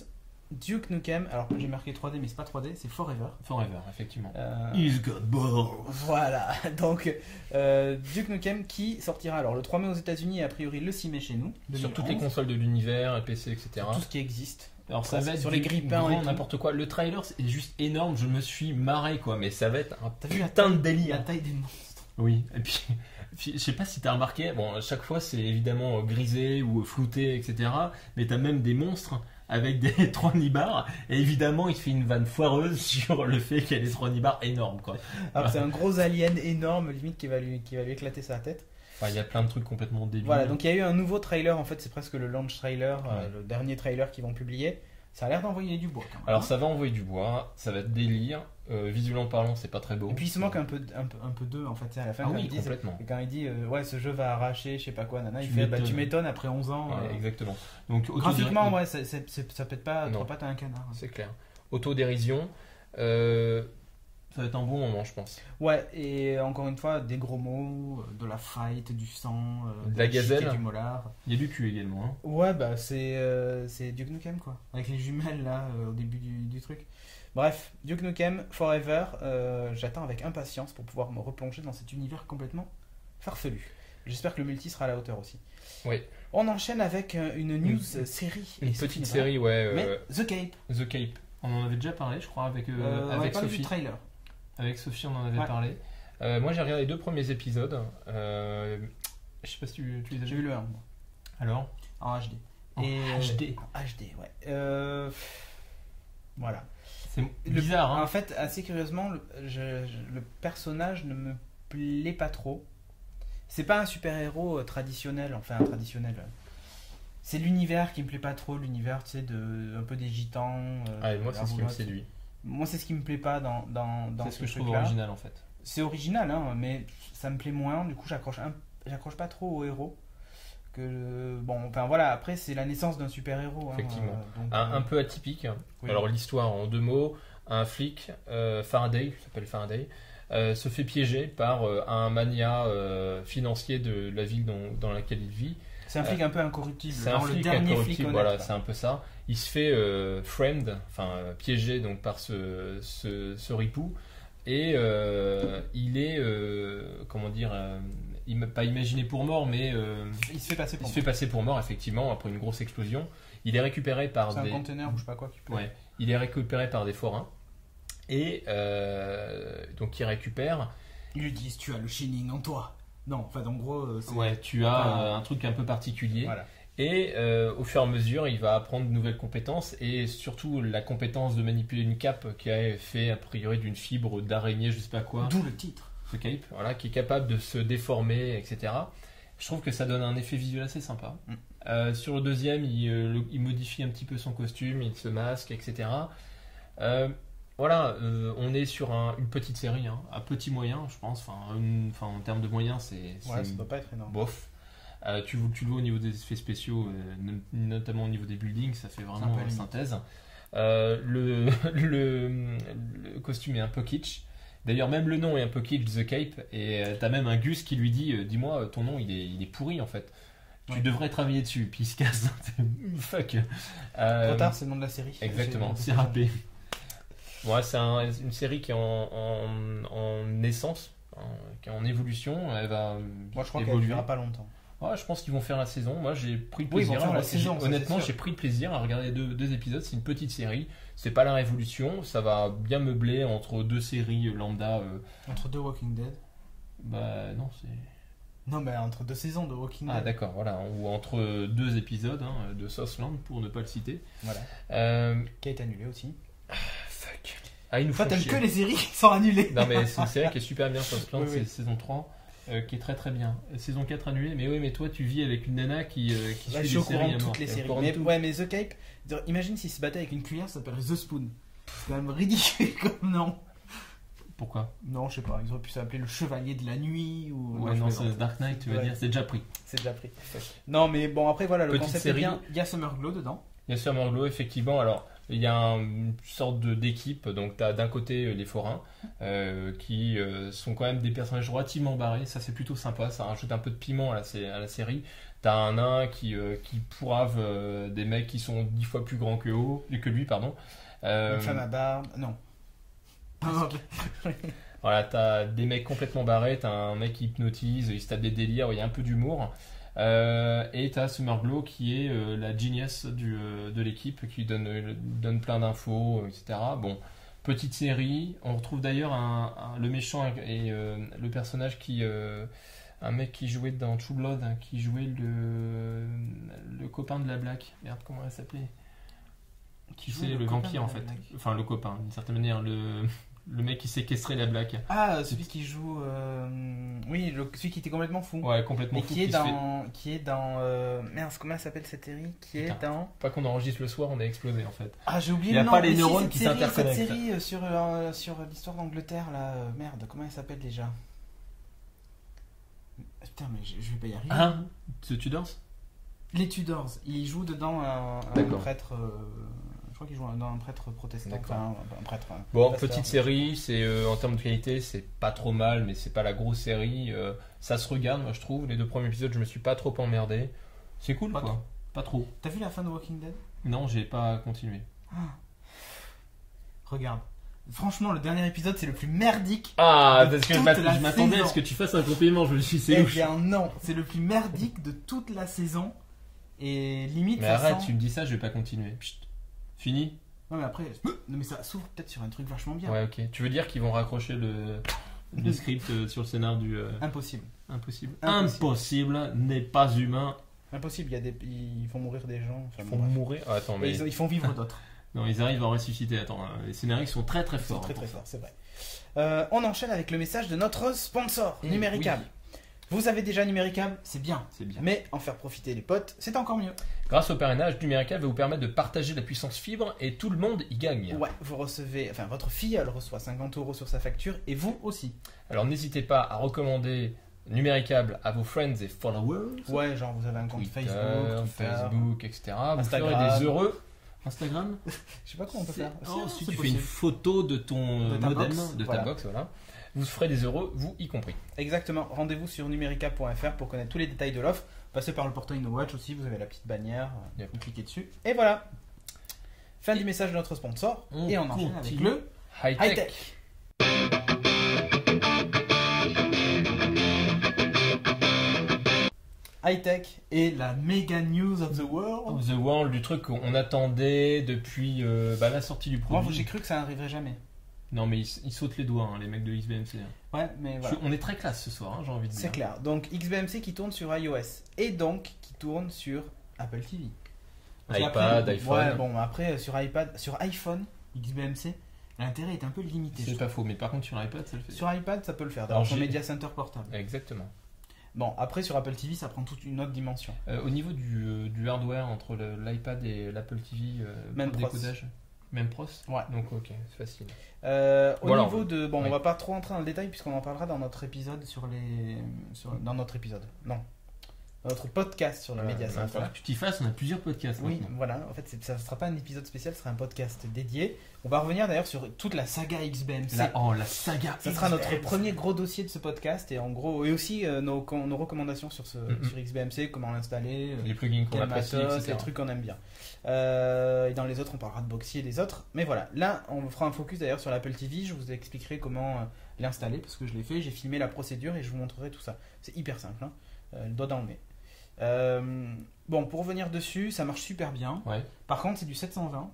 Speaker 2: Duke Nukem, alors j'ai marqué 3D mais c'est pas 3D, c'est Forever.
Speaker 3: Forever, effectivement.
Speaker 2: He's got balls. Voilà, donc Duke Nukem qui sortira alors le 3 mai aux États-Unis et a priori le 6 mai chez nous. 2011.
Speaker 3: Sur toutes les consoles de l'univers, PC, etc.
Speaker 2: Sur tout ce qui existe.
Speaker 3: Alors ça va être
Speaker 2: sur les grippins,
Speaker 3: n'importe quoi. Le trailer c'est juste énorme, je me suis marré quoi, mais ça va être un putain de délire.
Speaker 2: La taille des monstres.
Speaker 3: Oui, et puis je sais pas si t'as remarqué, bon, à chaque fois c'est évidemment grisé ou flouté, etc. Mais t'as même des monstres avec des Tronibars, et évidemment il fait une vanne foireuse sur le fait qu'il y a des Tronibars énormes quoi.
Speaker 2: Alors c'est un gros alien énorme limite qui va lui éclater sa tête.
Speaker 3: Enfin, il y a plein de trucs complètement débiles.
Speaker 2: Voilà, donc il y a eu un nouveau trailer, en fait c'est presque le launch trailer, le dernier trailer qu'ils vont publier. Ça a l'air d'envoyer du bois quand même.
Speaker 3: Alors ça va envoyer du bois, ça va être délire. Visuellement parlant, c'est pas très beau.
Speaker 2: Et puis il se manque un peu d'eux en fait. À la fin,
Speaker 3: ah oui, complètement.
Speaker 2: Quand il dit ouais, ce jeu va arracher, je sais pas quoi, nana, il fait bah tu m'étonnes après 11 ans.
Speaker 3: Exactement. Donc
Speaker 2: graphiquement, ouais, ça pète pas trois pattes à un canard.
Speaker 3: C'est clair. Autodérision. Ça va être un bon moment, je pense.
Speaker 2: Ouais, et encore une fois, des gros mots, de la fight, du sang,
Speaker 3: de la gazelle,
Speaker 2: du molar.
Speaker 3: Il y a du cul également. Hein.
Speaker 2: Ouais, bah c'est Duke Nukem quoi, avec les jumelles là au début du truc. Bref, Duke Nukem Forever, j'attends avec impatience pour pouvoir me replonger dans cet univers complètement farfelu. J'espère que le multi sera à la hauteur aussi.
Speaker 3: Oui.
Speaker 2: On enchaîne avec une news série.
Speaker 3: Une petite série, ouais.
Speaker 2: Mais The Cape.
Speaker 3: The Cape. On en avait déjà parlé, je crois, avec
Speaker 2: Sophie.
Speaker 3: Du trailer. Avec Sophie, on en avait parlé. Moi j'ai regardé les 2 premiers épisodes. Je sais pas si tu les as vus.
Speaker 2: J'ai vu le 1.
Speaker 3: Alors
Speaker 2: en HD.
Speaker 3: HD.
Speaker 2: HD, ouais. Voilà.
Speaker 3: C'est bizarre, hein.
Speaker 2: En fait, assez curieusement, le personnage ne me plaît pas trop. C'est pas un super-héros traditionnel, enfin traditionnel. C'est l'univers qui me plaît pas trop, l'univers, tu sais, un peu des gitans.
Speaker 3: Moi, c'est ce qui me séduit.
Speaker 2: Moi, c'est ce qui me plaît pas dans
Speaker 3: c'est ce que je trouve original, en fait.
Speaker 2: C'est original, hein, mais ça me plaît moins. Du coup, j'accroche pas trop au héros. Voilà, après, c'est la naissance d'un super-héros.
Speaker 3: Effectivement. Un peu atypique. Oui. Alors, l'histoire, en 2 mots, un flic, Faraday, qui s'appelle Faraday, se fait piéger par un mania financier de la ville dans laquelle il vit.
Speaker 2: C'est un flic un peu incorruptible.
Speaker 3: C'est un flic incorruptible, voilà, c'est un peu ça. Il se fait framed, piégé donc, par ce ripou. Et il est, pas imaginé pour mort, mais
Speaker 2: il se fait
Speaker 3: passer pour mort, effectivement, après une grosse explosion. Il est récupéré par
Speaker 2: un conteneur ou je sais pas quoi.
Speaker 3: Ouais, il est récupéré par des forains. Et donc il récupère.
Speaker 2: Ils lui disent tu as le Shining en toi. Non, enfin en gros.
Speaker 3: Tu as un truc un peu particulier.
Speaker 2: Voilà.
Speaker 3: Et au fur et à mesure, il va apprendre de nouvelles compétences et surtout la compétence de manipuler une cape qui est fait a priori d'une fibre d'araignée, je sais pas quoi.
Speaker 2: D'où le titre.
Speaker 3: Ce cape, voilà, qui est capable de se déformer, etc. Je trouve que ça donne un effet visuel assez sympa. Sur le deuxième, il modifie un petit peu son costume, il se masque, etc. On est sur une petite série, à petit moyen, je pense. En termes de moyens,
Speaker 2: ça doit pas être énorme.
Speaker 3: Bof. Tu le vois au niveau des effets spéciaux, notamment au niveau des buildings, ça fait vraiment une synthèse. Le costume est un peu kitsch. D'ailleurs, même le nom est un peu kitsch, The Cape. Et t'as même un Gus qui lui dit dis-moi, ton nom il est pourri en fait. Tu devrais travailler dessus. Puis il se casse. Fuck.
Speaker 2: Trop tard, c'est le nom de la série.
Speaker 3: Exactement, c'est râpé. C'est une série qui est en naissance, qui est en évolution. Elle va
Speaker 2: Moi, je crois qu'elle ne durera pas longtemps.
Speaker 3: Ouais, je pense qu'ils vont faire la saison. Moi, j'ai pris le plaisir. Honnêtement, j'ai pris le plaisir à regarder 2 épisodes. C'est une petite série. C'est pas la révolution. Ça va bien meubler entre 2 séries lambda.
Speaker 2: Entre 2 Walking Dead.
Speaker 3: Non, c'est.
Speaker 2: Non, mais entre 2 saisons de Walking Dead.
Speaker 3: Ah, d'accord, voilà. Ou entre 2 épisodes de Southland, pour ne pas le citer.
Speaker 2: Voilà. Qui a été annulé aussi.
Speaker 3: Fuck. Il nous
Speaker 2: faut t'aimes que les séries qui sont annulées.
Speaker 3: Non, mais c'est une série qui est super bien, Southland. C'est saison 3. Qui est très très bien. Saison 4 annulée, mais toi tu vis avec une nana qui suit
Speaker 2: des séries à mort. Toutes les séries. Mais The Cape, imagine s'il se battait avec une cuillère, ça s'appellerait The Spoon. C'est quand même ridicule comme nom.
Speaker 3: Pourquoi ?
Speaker 2: Non, je sais pas, ils auraient pu s'appeler le Chevalier de la Nuit ou.
Speaker 3: Ouais, non, c'est Dark Knight, tu veux dire, c'est déjà pris.
Speaker 2: Non, mais bon, après voilà, le
Speaker 3: concept série.
Speaker 2: Est bien. Il y a Summer Glow dedans.
Speaker 3: Il y a Summer Glow, effectivement. Alors, il y a une sorte d'équipe. Donc, tu as d'un côté les forains qui sont quand même des personnages relativement barrés. Ça, c'est plutôt sympa. Ça rajoute un peu de piment à la série. Tu as un nain qui pourrave des mecs qui sont 10 fois plus grands que lui.
Speaker 2: Une femme à barbe. Non.
Speaker 3: Voilà, tu as des mecs complètement barrés. Tu as un mec qui hypnotise. Il se tape des délires. Il y a un peu d'humour. Et tu as Summer Glow qui est la genius de l'équipe qui donne plein d'infos, etc. Bon, petite série. On retrouve d'ailleurs le méchant et le personnage un mec qui jouait dans True Blood, qui jouait le copain de la Black. Merde, comment elle s'appelait ? Qui c'est le vampire en fait. Enfin, le copain, d'une certaine manière. Le mec qui séquestrait la Black.
Speaker 2: Ah, celui qui joue. Oui, celui qui était complètement fou.
Speaker 3: Ouais, complètement fou.
Speaker 2: Qui est dans. Merde, comment elle s'appelle cette série ?
Speaker 3: Pas qu'on enregistre le soir, on a explosé en fait.
Speaker 2: Ah, j'ai oublié
Speaker 3: le nom. Il n'y a pas les neurones qui s'interconnectent.
Speaker 2: Cette série sur l'histoire d'Angleterre, là. Merde, comment elle s'appelle déjà ? Putain, mais je vais pas y arriver.
Speaker 3: The Tudors ?
Speaker 2: Les Tudors. Il joue dedans un prêtre. Je crois qu'il joue dans un prêtre protestant. Un prêtre.
Speaker 3: Bon, petite série, c'est en termes de qualité, c'est pas trop mal, mais c'est pas la grosse série. Ça se regarde, moi je trouve. Les 2 premiers épisodes, je me suis pas trop emmerdé. C'est cool, quoi. Pas trop.
Speaker 2: T'as vu la fin de Walking Dead ?
Speaker 3: Non, j'ai pas continué.
Speaker 2: Regarde. Franchement, le dernier épisode, c'est le plus merdique.
Speaker 3: Parce que je m'attendais à ce que tu fasses un compliment. Je me suis dit, c'est louche.
Speaker 2: Eh bien, non, c'est le plus merdique de toute la saison. Et limite.
Speaker 3: Mais arrête, tu me dis ça, je vais pas continuer. Chut. Fini ?
Speaker 2: Non, mais après. Non, mais ça s'ouvre peut-être sur un truc vachement bien.
Speaker 3: Ouais, ok. Tu veux dire qu'ils vont raccrocher le. du script sur le scénar du...
Speaker 2: Impossible.
Speaker 3: Impossible n'est pas humain.
Speaker 2: Impossible, ils font mourir des gens.
Speaker 3: Ils font mourir. Ah, attends, mais...
Speaker 2: Ils font vivre d'autres.
Speaker 3: Non, ils arrivent à en ressusciter. Attends, les scénaristes sont très très forts.
Speaker 2: Très forts, c'est vrai. On enchaîne avec le message de notre sponsor, Numéricable. Oui. Vous avez déjà Numéricable, c'est bien. Mais en faire profiter les potes, c'est encore mieux.
Speaker 3: Grâce au parrainage, Numéricable va vous permettre de partager la puissance fibre et tout le monde y gagne.
Speaker 2: Ouais, vous recevez, enfin votre fille, elle reçoit 50 € sur sa facture et vous aussi.
Speaker 3: Alors n'hésitez pas à recommander Numéricable à vos friends et followers.
Speaker 2: Ouais, genre vous avez un compte
Speaker 3: Twitter,
Speaker 2: Facebook,
Speaker 3: etc.
Speaker 2: Instagram.
Speaker 3: Vous ferez des heureux. Instagram.
Speaker 2: Je sais pas comment on peut faire.
Speaker 3: Si tu fais une photo de ton modem, de ta box, voilà. Vous ferez des heureux, vous y compris.
Speaker 2: Exactement. Rendez-vous sur numérica.fr pour connaître tous les détails de l'offre. Passez par le portail No Watch aussi, vous avez la petite bannière, vous cliquez dessus. Et voilà. Fin du message de notre sponsor. Et on enchaîne avec le high-tech. High-tech et la méga news of the world.
Speaker 3: Du truc qu'on attendait depuis la sortie du produit.
Speaker 2: Moi, j'ai cru que ça n'arriverait jamais.
Speaker 3: Non, mais ils sautent les doigts, les mecs de XBMC.
Speaker 2: Ouais, mais voilà.
Speaker 3: On est très classe ce soir, j'ai envie de dire.
Speaker 2: C'est clair. Donc, XBMC qui tourne sur iOS et donc qui tourne sur Apple TV.
Speaker 3: iPad, iPhone.
Speaker 2: Ouais, bon, après, sur iPhone, XBMC, l'intérêt est un peu limité.
Speaker 3: C'est pas faux, mais par contre, sur iPad, ça le fait.
Speaker 2: Sur iPad, ça peut le faire, dans son Media Center portable.
Speaker 3: Exactement.
Speaker 2: Bon, après, sur Apple TV, ça prend toute une autre dimension.
Speaker 3: Au niveau du hardware, entre l'iPad et l'Apple TV,
Speaker 2: même
Speaker 3: décodage. Même pros.
Speaker 2: Ouais.
Speaker 3: Donc ok, c'est facile.
Speaker 2: Au niveau de... Bon, on va pas trop entrer dans le détail puisqu'on en parlera dans notre épisode dans notre épisode. Non. Dans notre podcast sur les médias.
Speaker 3: Il va falloir que tu t'y fasses, on a plusieurs podcasts.
Speaker 2: Oui, voilà. En fait, ça ne sera pas un épisode spécial, ce sera un podcast dédié. On va revenir d'ailleurs sur toute la saga XBMC.
Speaker 3: La saga
Speaker 2: Ça sera notre premier gros dossier de ce podcast et en gros, et aussi nos recommandations sur XBMC, comment l'installer,
Speaker 3: les plugins qu'on apprécie, etc.
Speaker 2: Les trucs qu'on aime bien. Et dans les autres, on parlera de Boxy et des autres. Mais voilà, là, on fera un focus d'ailleurs sur l'Apple TV. Je vous expliquerai comment l'installer parce que je l'ai fait. J'ai filmé la procédure et je vous montrerai tout ça. C'est hyper simple, hein. Le doigt dans le nez. Bon, pour revenir dessus, ça marche super bien.
Speaker 3: Ouais.
Speaker 2: Par contre, c'est du 720.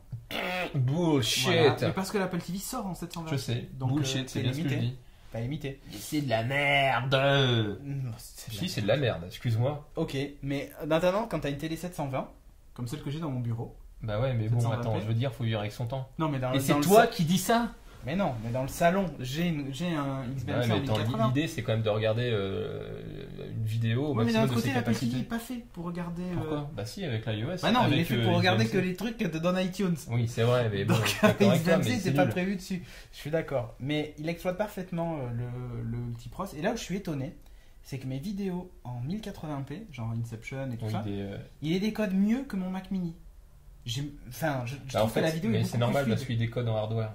Speaker 3: Bullshit.
Speaker 2: Voilà. Mais parce que l'Apple TV sort en 720.
Speaker 3: Je sais.
Speaker 2: Donc,
Speaker 3: bullshit, c'est bien ce que je dis.
Speaker 2: Pas limité.
Speaker 3: Mais c'est de la merde. Si, c'est de la merde. Excuse-moi.
Speaker 2: Ok, mais maintenant, quand t'as une télé 720, comme celle que j'ai dans mon bureau.
Speaker 3: Bah ouais, mais bon, attends, je veux dire, faut vivre avec son temps.
Speaker 2: Non, mais
Speaker 3: et c'est toi qui dis ça.
Speaker 2: Mais non, mais dans le salon, j'ai un XBMC en 1080.
Speaker 3: L'idée, c'est quand même de regarder une vidéo au maximum de ses capacités. Mais d'un côté, l'Apple TV n'est
Speaker 2: pas fait pour regarder...
Speaker 3: Pourquoi Bah si, avec l'iOS.
Speaker 2: Bah non, il est fait pour regarder que les trucs que te donne iTunes.
Speaker 3: Oui, c'est vrai, mais bon...
Speaker 2: Donc avec XBMC, c'est pas prévu dessus. Je suis d'accord. Mais il exploite parfaitement le petit pros. Et là où je suis étonné, c'est que mes vidéos en 1080p, genre Inception et tout ça, il les décode mieux que mon Mac Mini. Je trouve que la vidéo est beaucoup plus
Speaker 3: c'est normal parce qu'il décode en hardware.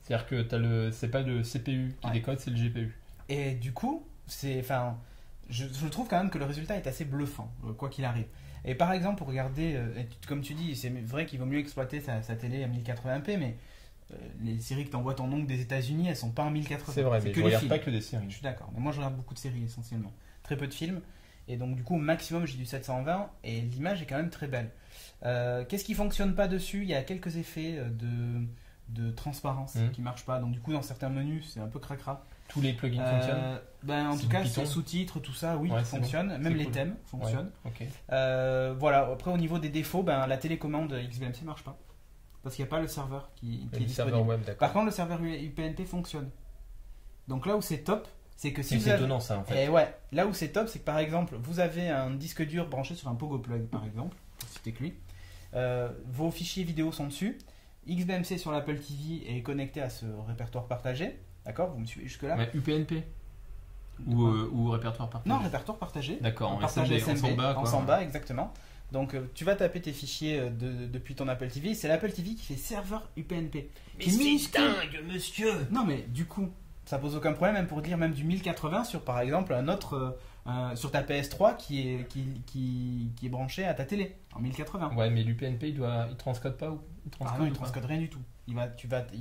Speaker 3: C'est-à-dire que c'est pas le CPU qui décode, c'est le GPU.
Speaker 2: Et du coup, je trouve quand même que le résultat est assez bluffant, quoi qu'il arrive. Et par exemple, pour regarder, comme tu dis, c'est vrai qu'il vaut mieux exploiter sa télé à 1080p, mais les séries que t'envoies ton oncle des États-Unis, elles sont pas en 1080.
Speaker 3: C'est vrai, mais je regarde pas que des séries.
Speaker 2: Je suis d'accord, mais moi je regarde beaucoup de séries essentiellement, très peu de films. Et donc du coup, au maximum, j'ai du 720 et l'image est quand même très belle. Qu'est-ce qui fonctionne pas dessus ? Il y a quelques effets de transparence qui marchent pas. Donc du coup, dans certains menus, c'est un peu cracra.
Speaker 3: Tous les plugins fonctionnent.
Speaker 2: En tout cas, sur sous-titres, tout ça, oui, fonctionne. Bon. Même les thèmes fonctionnent.
Speaker 3: Ouais, okay.
Speaker 2: Voilà. Après, au niveau des défauts, la télécommande XBMC marche pas parce qu'il n'y a pas le serveur qui est disponible.
Speaker 3: Web,
Speaker 2: par contre, le serveur UPnP fonctionne. Donc là où c'est top, c'est que si vous
Speaker 3: c'est
Speaker 2: avez...
Speaker 3: étonnant ça en fait.
Speaker 2: Et ouais, là où c'est top, c'est que par exemple, vous avez un disque dur branché sur un Pogo Plug, par exemple, pour citer que lui. Vos fichiers vidéo sont dessus. XBMC sur l'Apple TV est connecté à ce répertoire partagé. D'accord, vous me suivez jusque-là?
Speaker 3: Ouais, UPnP ou répertoire partagé?
Speaker 2: Non, répertoire partagé.
Speaker 3: D'accord,
Speaker 2: en partage SMB, en Samba, exactement. Donc tu vas taper tes fichiers depuis ton Apple TV. C'est l'Apple TV qui fait serveur UPnP.
Speaker 3: Mais c'est dingue, monsieur!
Speaker 2: Non, mais du coup, ça pose aucun problème, même pour dire même du 1080 sur par exemple un autre sur ta PS3 qui est branché à ta télé en 1080.
Speaker 3: Ouais, mais l'UPnP il transcode pas ou
Speaker 2: non, il transcode rien du tout. Il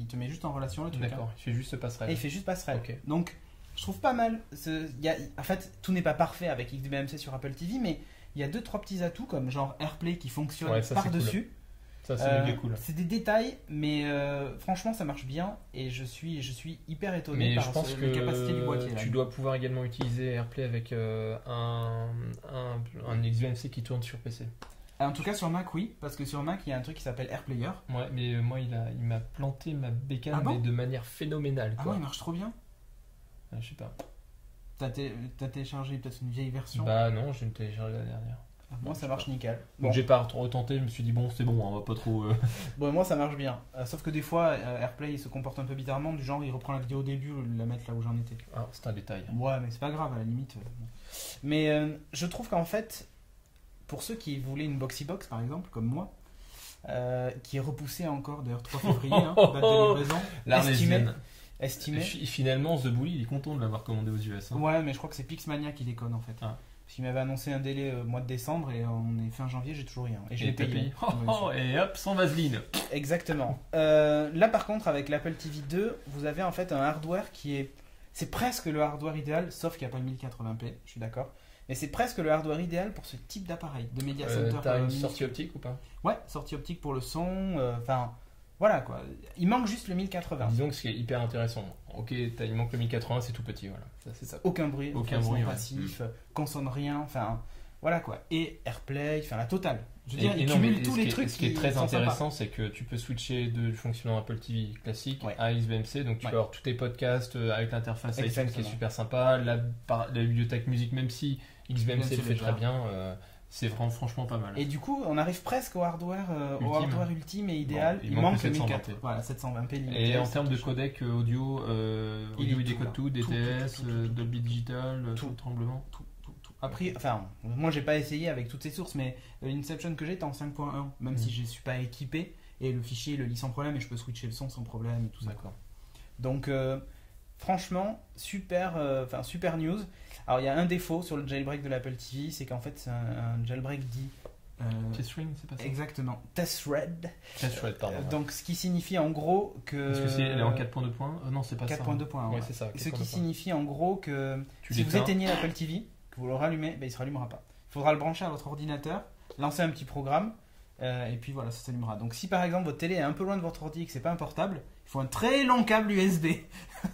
Speaker 2: te met juste en relation le truc.
Speaker 3: D'accord, il fait juste passerelle.
Speaker 2: Et il fait juste passerelle.
Speaker 3: Okay.
Speaker 2: Donc je trouve pas mal. En fait, tout n'est pas parfait avec XBMC sur Apple TV, mais il y a 2-3 petits atouts comme genre AirPlay qui fonctionne par-dessus.
Speaker 3: Ça, c'est méga cool.
Speaker 2: C'est des détails, mais franchement, ça marche bien et je suis hyper étonné par la capacité du boîtier.
Speaker 3: Tu dois pouvoir également utiliser AirPlay avec un XBMC qui tourne sur PC.
Speaker 2: En tout cas, sur Mac, oui, parce que sur Mac, il y a un truc qui s'appelle AirPlayer.
Speaker 3: Ouais, mais moi, il m'a planté ma bécane mais de manière phénoménale.
Speaker 2: Ah bon, il marche trop bien.
Speaker 3: Je sais pas.
Speaker 2: T'as téléchargé peut-être une vieille version?
Speaker 3: Bah non, j'ai téléchargé la dernière.
Speaker 2: Moi ça marche nickel.
Speaker 3: Donc j'ai pas retenté, je me suis dit bon c'est bon, on va pas trop...
Speaker 2: Bon moi ça marche bien, sauf que des fois AirPlay il se comporte un peu bizarrement, du genre il reprend la vidéo au début au lieu de la mettre là où j'en étais.
Speaker 3: Ah c'est un détail.
Speaker 2: Ouais mais c'est pas grave à la limite. Mais je trouve qu'en fait, pour ceux qui voulaient une Boxy-Box par exemple, comme moi, qui est repoussé encore d'ailleurs 3 février, date de livraison, estimé.
Speaker 3: Finalement The Bully il est content de l'avoir commandé aux US.
Speaker 2: Ouais mais je crois que c'est Pixmania qui déconne en fait. Parce qu'il m'avait annoncé un délai mois de décembre et on est fin janvier, j'ai toujours rien. Et je l'ai payé.
Speaker 3: Et hop, sans vaseline.
Speaker 2: Exactement. Là par contre, avec l'Apple TV 2, vous avez en fait un hardware qui est... C'est presque le hardware idéal, sauf qu'il n'y a pas 1080p, je suis d'accord. Mais c'est presque le hardware idéal pour ce type d'appareil, de Media Center.
Speaker 3: T'as une sortie optique ou pas?
Speaker 2: Ouais, sortie optique pour le son, voilà quoi. Il manque juste le 1080.
Speaker 3: Disons que ce qui est hyper intéressant. Ok, il manque le 1080, c'est tout petit, voilà. Ça, c'est ça.
Speaker 2: Aucun bruit passif, consonne rien, enfin voilà quoi. Et AirPlay, enfin la totale. Je veux dire, il cumule tous les trucs.
Speaker 3: Ce qui est très intéressant, c'est que tu peux switcher de fonctionnant Apple TV classique à XBMC, donc tu peux avoir tous tes podcasts avec l'interface iPhone qui est super sympa, la bibliothèque musique, même si XBMC le fait très bien. C'est franchement pas mal.
Speaker 2: Et du coup, on arrive presque au hardware ultime et idéal.
Speaker 3: Il manque le
Speaker 2: 720p. Voilà, 720p limité.
Speaker 3: Et en termes de codec audio, il décode tout, DTS, Dolby Digital, tout tremblement.
Speaker 2: Tout. Après, moi j'ai pas essayé avec toutes ces sources, mais l'Inception que j'ai est en 5.1, même si je ne suis pas équipé, et le fichier le lit sans problème, et je peux switcher le son sans problème et tout ça.
Speaker 3: D'accord.
Speaker 2: Donc, franchement, super news. Alors il y a un défaut sur le jailbreak de l'Apple TV, c'est qu'en fait c'est un jailbreak dit
Speaker 3: Testring, c'est pas ça?
Speaker 2: Exactement, Testred.
Speaker 3: Testred, pardon.
Speaker 2: Donc ce qui signifie en gros que...
Speaker 3: Est-ce que elle est en 4.2 points? Non, c'est pas
Speaker 2: 4.2 points.
Speaker 3: Ouais, c'est ça.
Speaker 2: Ce qui signifie en gros que si vous éteignez l'Apple TV, que vous le rallumez, il ne se rallumera pas. Il faudra le brancher à votre ordinateur, lancer un petit programme, et puis voilà, ça s'allumera. Donc si par exemple votre télé est un peu loin de votre ordi et que c'est pas un portable, il faut un très long câble USB.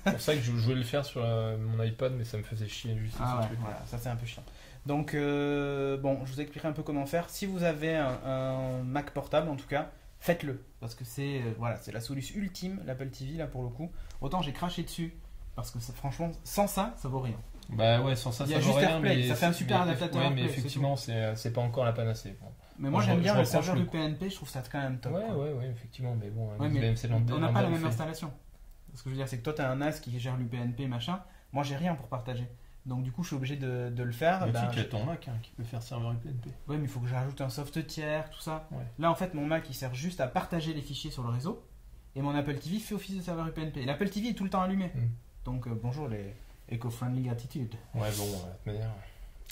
Speaker 3: C'est pour ça que je voulais le faire sur mon iPod, mais ça me faisait chier juste ce truc.
Speaker 2: Voilà, ça c'est un peu chiant. Donc bon, je vous expliquerai un peu comment faire. Si vous avez un Mac portable en tout cas, faites-le. Parce que c'est la solution ultime, l'Apple TV là pour le coup. Autant j'ai craché dessus, parce que franchement, sans ça vaut rien.
Speaker 3: Bah ouais, sans ça vaut rien.
Speaker 2: Il y a juste AirPlay, ça fait un super adaptateur.
Speaker 3: Ouais, mais effectivement, c'est pas encore la panacée. Bon.
Speaker 2: Mais moi j'aime bien le serveur UPnP, je trouve ça quand même top.
Speaker 3: Ouais, effectivement, mais bon,
Speaker 2: on n'a pas la même installation. Ce que je veux dire, c'est que toi tu as un NAS qui gère l'UPnP machin, moi j'ai rien pour partager. Donc du coup je suis obligé de le faire.
Speaker 3: Mais tu as ton Mac qui peut faire serveur UPnP.
Speaker 2: Ouais, mais il faut que j'ajoute un soft tiers, tout ça.
Speaker 3: Ouais.
Speaker 2: Là en fait mon Mac il sert juste à partager les fichiers sur le réseau, et mon Apple TV fait office de serveur UPnP. Et l'Apple TV est tout le temps allumé. Donc bonjour les eco-friendly attitudes.
Speaker 3: Ouais, bon, de toute manière.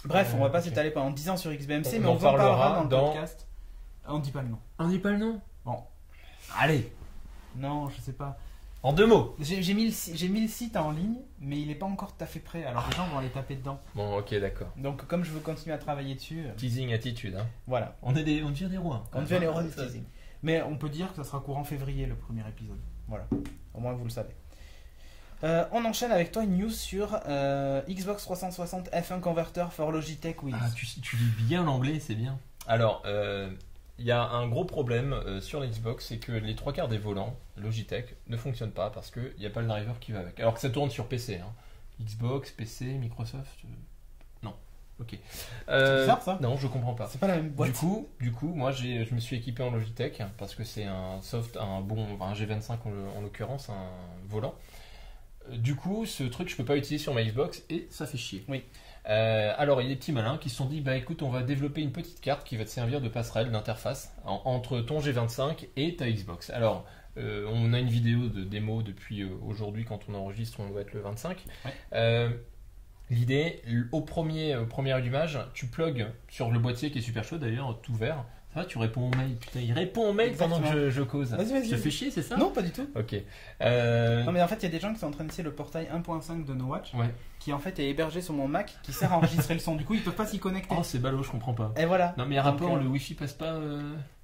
Speaker 2: Bref, on va pas s'étaler pendant 10 ans sur XBMC, mais on en parlera dans le podcast. On dit pas le nom.
Speaker 3: On dit pas le nom?
Speaker 2: Bon.
Speaker 3: Allez.
Speaker 2: Non, je sais pas.
Speaker 3: En 2 mots.
Speaker 2: J'ai mis le site en ligne, mais il est pas encore tout à fait prêt, alors les gens vont aller taper dedans.
Speaker 3: Bon, ok, d'accord.
Speaker 2: Donc comme je veux continuer à travailler dessus...
Speaker 3: Teasing attitude, hein.
Speaker 2: Voilà.
Speaker 3: On devient des rois.
Speaker 2: On devient les rois du teasing. Mais on peut dire que ça sera courant février, le premier épisode. Voilà. Au moins vous le savez. On enchaîne avec toi une news sur Xbox 360 F1 Converter for Logitech Wheels.
Speaker 3: Ah, tu lis bien l'anglais, c'est bien. Alors, il y a un gros problème sur l'Xbox, c'est que les 3 quarts des volants Logitech ne fonctionnent pas parce qu'il n'y a pas le driver qui va avec. Alors que ça tourne sur PC. Hein. Xbox, PC, Microsoft... Non. Ok.
Speaker 2: C'est bizarre ça?
Speaker 3: Non, je comprends pas.
Speaker 2: C'est pas la même boîte.
Speaker 3: Du coup, moi je me suis équipé en Logitech parce que c'est un G25 en l'occurrence, un volant. Du coup, ce truc, je peux pas l'utiliser sur ma Xbox et ça fait chier.
Speaker 2: Oui.
Speaker 3: Alors, il y a des petits malins qui se sont dit, bah écoute, on va développer une petite carte qui va te servir de passerelle, d'interface entre ton G25 et ta Xbox. Alors, on a une vidéo de démo depuis aujourd'hui, quand on enregistre, on doit être le 25. Ouais. L'idée, au premier allumage, tu plugues sur le boîtier qui est super chaud d'ailleurs, tout vert. Ça va, tu réponds aux mails. Putain, il répond aux mails pendant que je cause.
Speaker 2: Vas-y.
Speaker 3: Je te fais chier, c'est ça?
Speaker 2: Non, pas du tout.
Speaker 3: Ok.
Speaker 2: Non, mais en fait, il y a des gens qui sont en train d'essayer le portail 1.5 de No Watch, qui en fait est hébergé sur mon Mac, qui sert à enregistrer le son. Du coup, ils peuvent pas s'y connecter.
Speaker 3: Oh, c'est ballot, je comprends pas.
Speaker 2: Et voilà.
Speaker 3: Non, mais rapport, le Wi-Fi passe pas.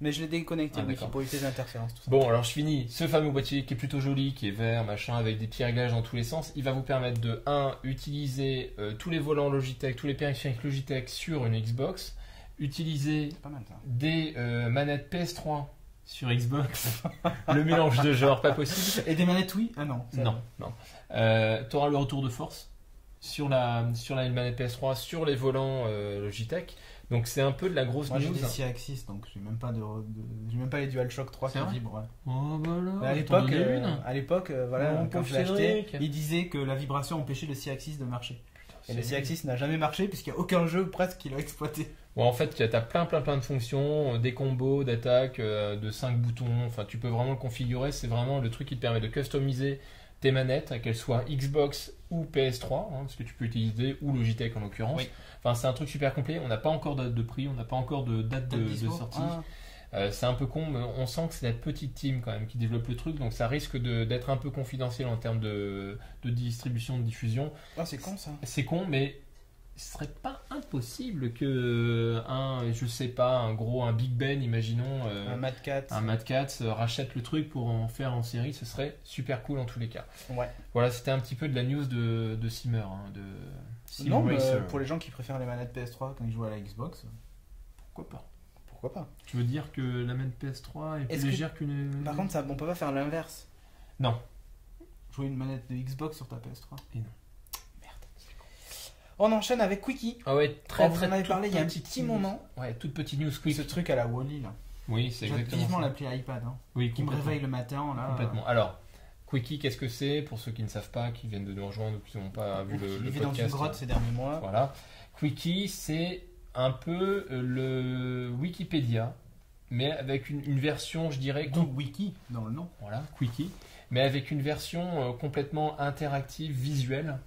Speaker 2: Mais je l'ai déconnecté, le Wi-Fi, pour éviter les interférences. Tout ça.
Speaker 3: Bon, alors je finis. Ce fameux boîtier qui est plutôt joli, qui est vert, machin, avec des petits réglages dans tous les sens, il va vous permettre de 1. Utiliser tous les volants Logitech, tous les périphériques Logitech sur une Xbox. Utiliser
Speaker 2: pas mal,
Speaker 3: des manettes PS3 sur Xbox. Le mélange de genres, pas possible.
Speaker 2: Et des manettes Wii? Ah non.
Speaker 3: Non. Tu auras le retour de force sur la manette PS3, sur les volants Logitech. Donc c'est un peu de la grosse news.
Speaker 2: Moi j'ai des CX6, donc j'ai même pas les DualShock 3 qui vibrent. Ouais.
Speaker 3: Oh bah là,
Speaker 2: à l'époque, voilà, quand je l'ai acheté, il disait que la vibration empêchait le CX6 de marcher. Et le CX6 n'a jamais marché puisqu'il n'y a aucun jeu presque qui l'a exploité.
Speaker 3: Bon, en fait, tu as plein de fonctions, des combos d'attaque, de 5 boutons. Enfin, tu peux vraiment le configurer. C'est vraiment le truc qui te permet de customiser tes manettes, qu'elles soient Xbox ou PS3, parce que tu peux utiliser, ou Logitech en l'occurrence. Oui. Enfin, c'est un truc super complet. On n'a pas encore de prix, on n'a pas encore de date de sortie. C'est un peu con, mais on sent que c'est la petite team quand même qui développe le truc, donc ça risque d'être un peu confidentiel en termes de distribution, de diffusion.
Speaker 2: Ah, c'est con ça.
Speaker 3: C'est con, mais ce serait pas impossible que un Big Ben, imaginons,
Speaker 2: un Mad Cat
Speaker 3: rachète le truc pour en faire en série. Ce serait super cool en tous les cas.
Speaker 2: Ouais.
Speaker 3: Voilà, c'était un petit peu de la news de Simmer, de Sim
Speaker 2: non,
Speaker 3: Racer.
Speaker 2: Mais pour les gens qui préfèrent les manettes PS3 quand ils jouent à la Xbox, pourquoi pas?
Speaker 3: Tu veux dire que la manette PS3 est plus légère qu'une...
Speaker 2: Par contre, on peut pas faire l'inverse.
Speaker 3: Non.
Speaker 2: Jouer une manette de Xbox sur ta PS3.
Speaker 3: Et non.
Speaker 2: Merde. On enchaîne avec Quickie.
Speaker 3: Ah ouais,
Speaker 2: vous en avez parlé il y a un petit moment.
Speaker 3: Ouais, toute petite news Quickie.
Speaker 2: Ce truc à la Wall-E là.
Speaker 3: Oui, c'est exactement
Speaker 2: vivement
Speaker 3: ça.
Speaker 2: l'appli iPad.
Speaker 3: Oui,
Speaker 2: qui me réveille le matin là.
Speaker 3: Complètement. Alors, Quickie, qu'est-ce que c'est? Pour ceux qui ne savent pas, qui viennent de nous rejoindre ou qui n'ont pas vu le podcast.
Speaker 2: Dans une grotte ces derniers mois.
Speaker 3: Voilà. Quickie, c'est un peu le Wikipédia, mais avec une version, je dirais...
Speaker 2: Donc Wiki, dans le nom.
Speaker 3: Voilà, Quickie. Mais avec une version complètement interactive, visuelle.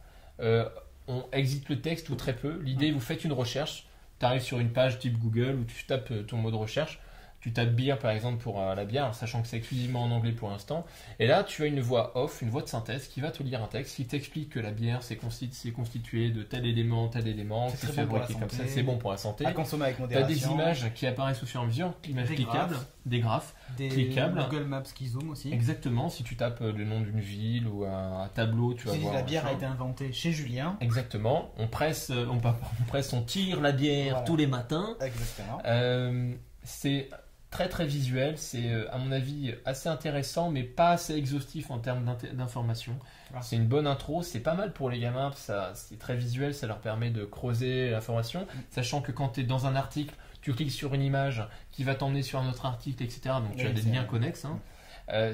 Speaker 3: On exit le texte ou très peu. L'idée, vous faites une recherche. Tu arrives sur une page type Google où tu tapes ton mot de recherche. Tu tapes bière par exemple pour la bière, sachant que c'est exclusivement en anglais pour l'instant. Et là, tu as une voix off, une voix de synthèse qui va te lire un texte qui t'explique que la bière c'est constitué de tel élément, c'est fabriqué comme ça, c'est bon pour la santé.
Speaker 2: À consommer avec
Speaker 3: Tu
Speaker 2: modération.
Speaker 3: as des images qui apparaissent au fur et à mesure, images cliquables, des graphes,
Speaker 2: des
Speaker 3: cliquables.
Speaker 2: Google Maps qui zoom aussi.
Speaker 3: Exactement, si tu tapes le nom d'une ville ou un tableau, tu vas voir.
Speaker 2: La bière a été inventée chez Julien.
Speaker 3: Exactement, on tire la bière tous les matins.
Speaker 2: Exactement.
Speaker 3: C'est très très visuel, c'est à mon avis assez intéressant mais pas assez exhaustif en termes d'information. C'est une bonne intro, c'est pas mal pour les gamins, c'est très visuel, ça leur permet de creuser l'information, sachant que quand tu es dans un article, tu cliques sur une image qui va t'emmener sur un autre article, etc. Donc tu as des liens connexes.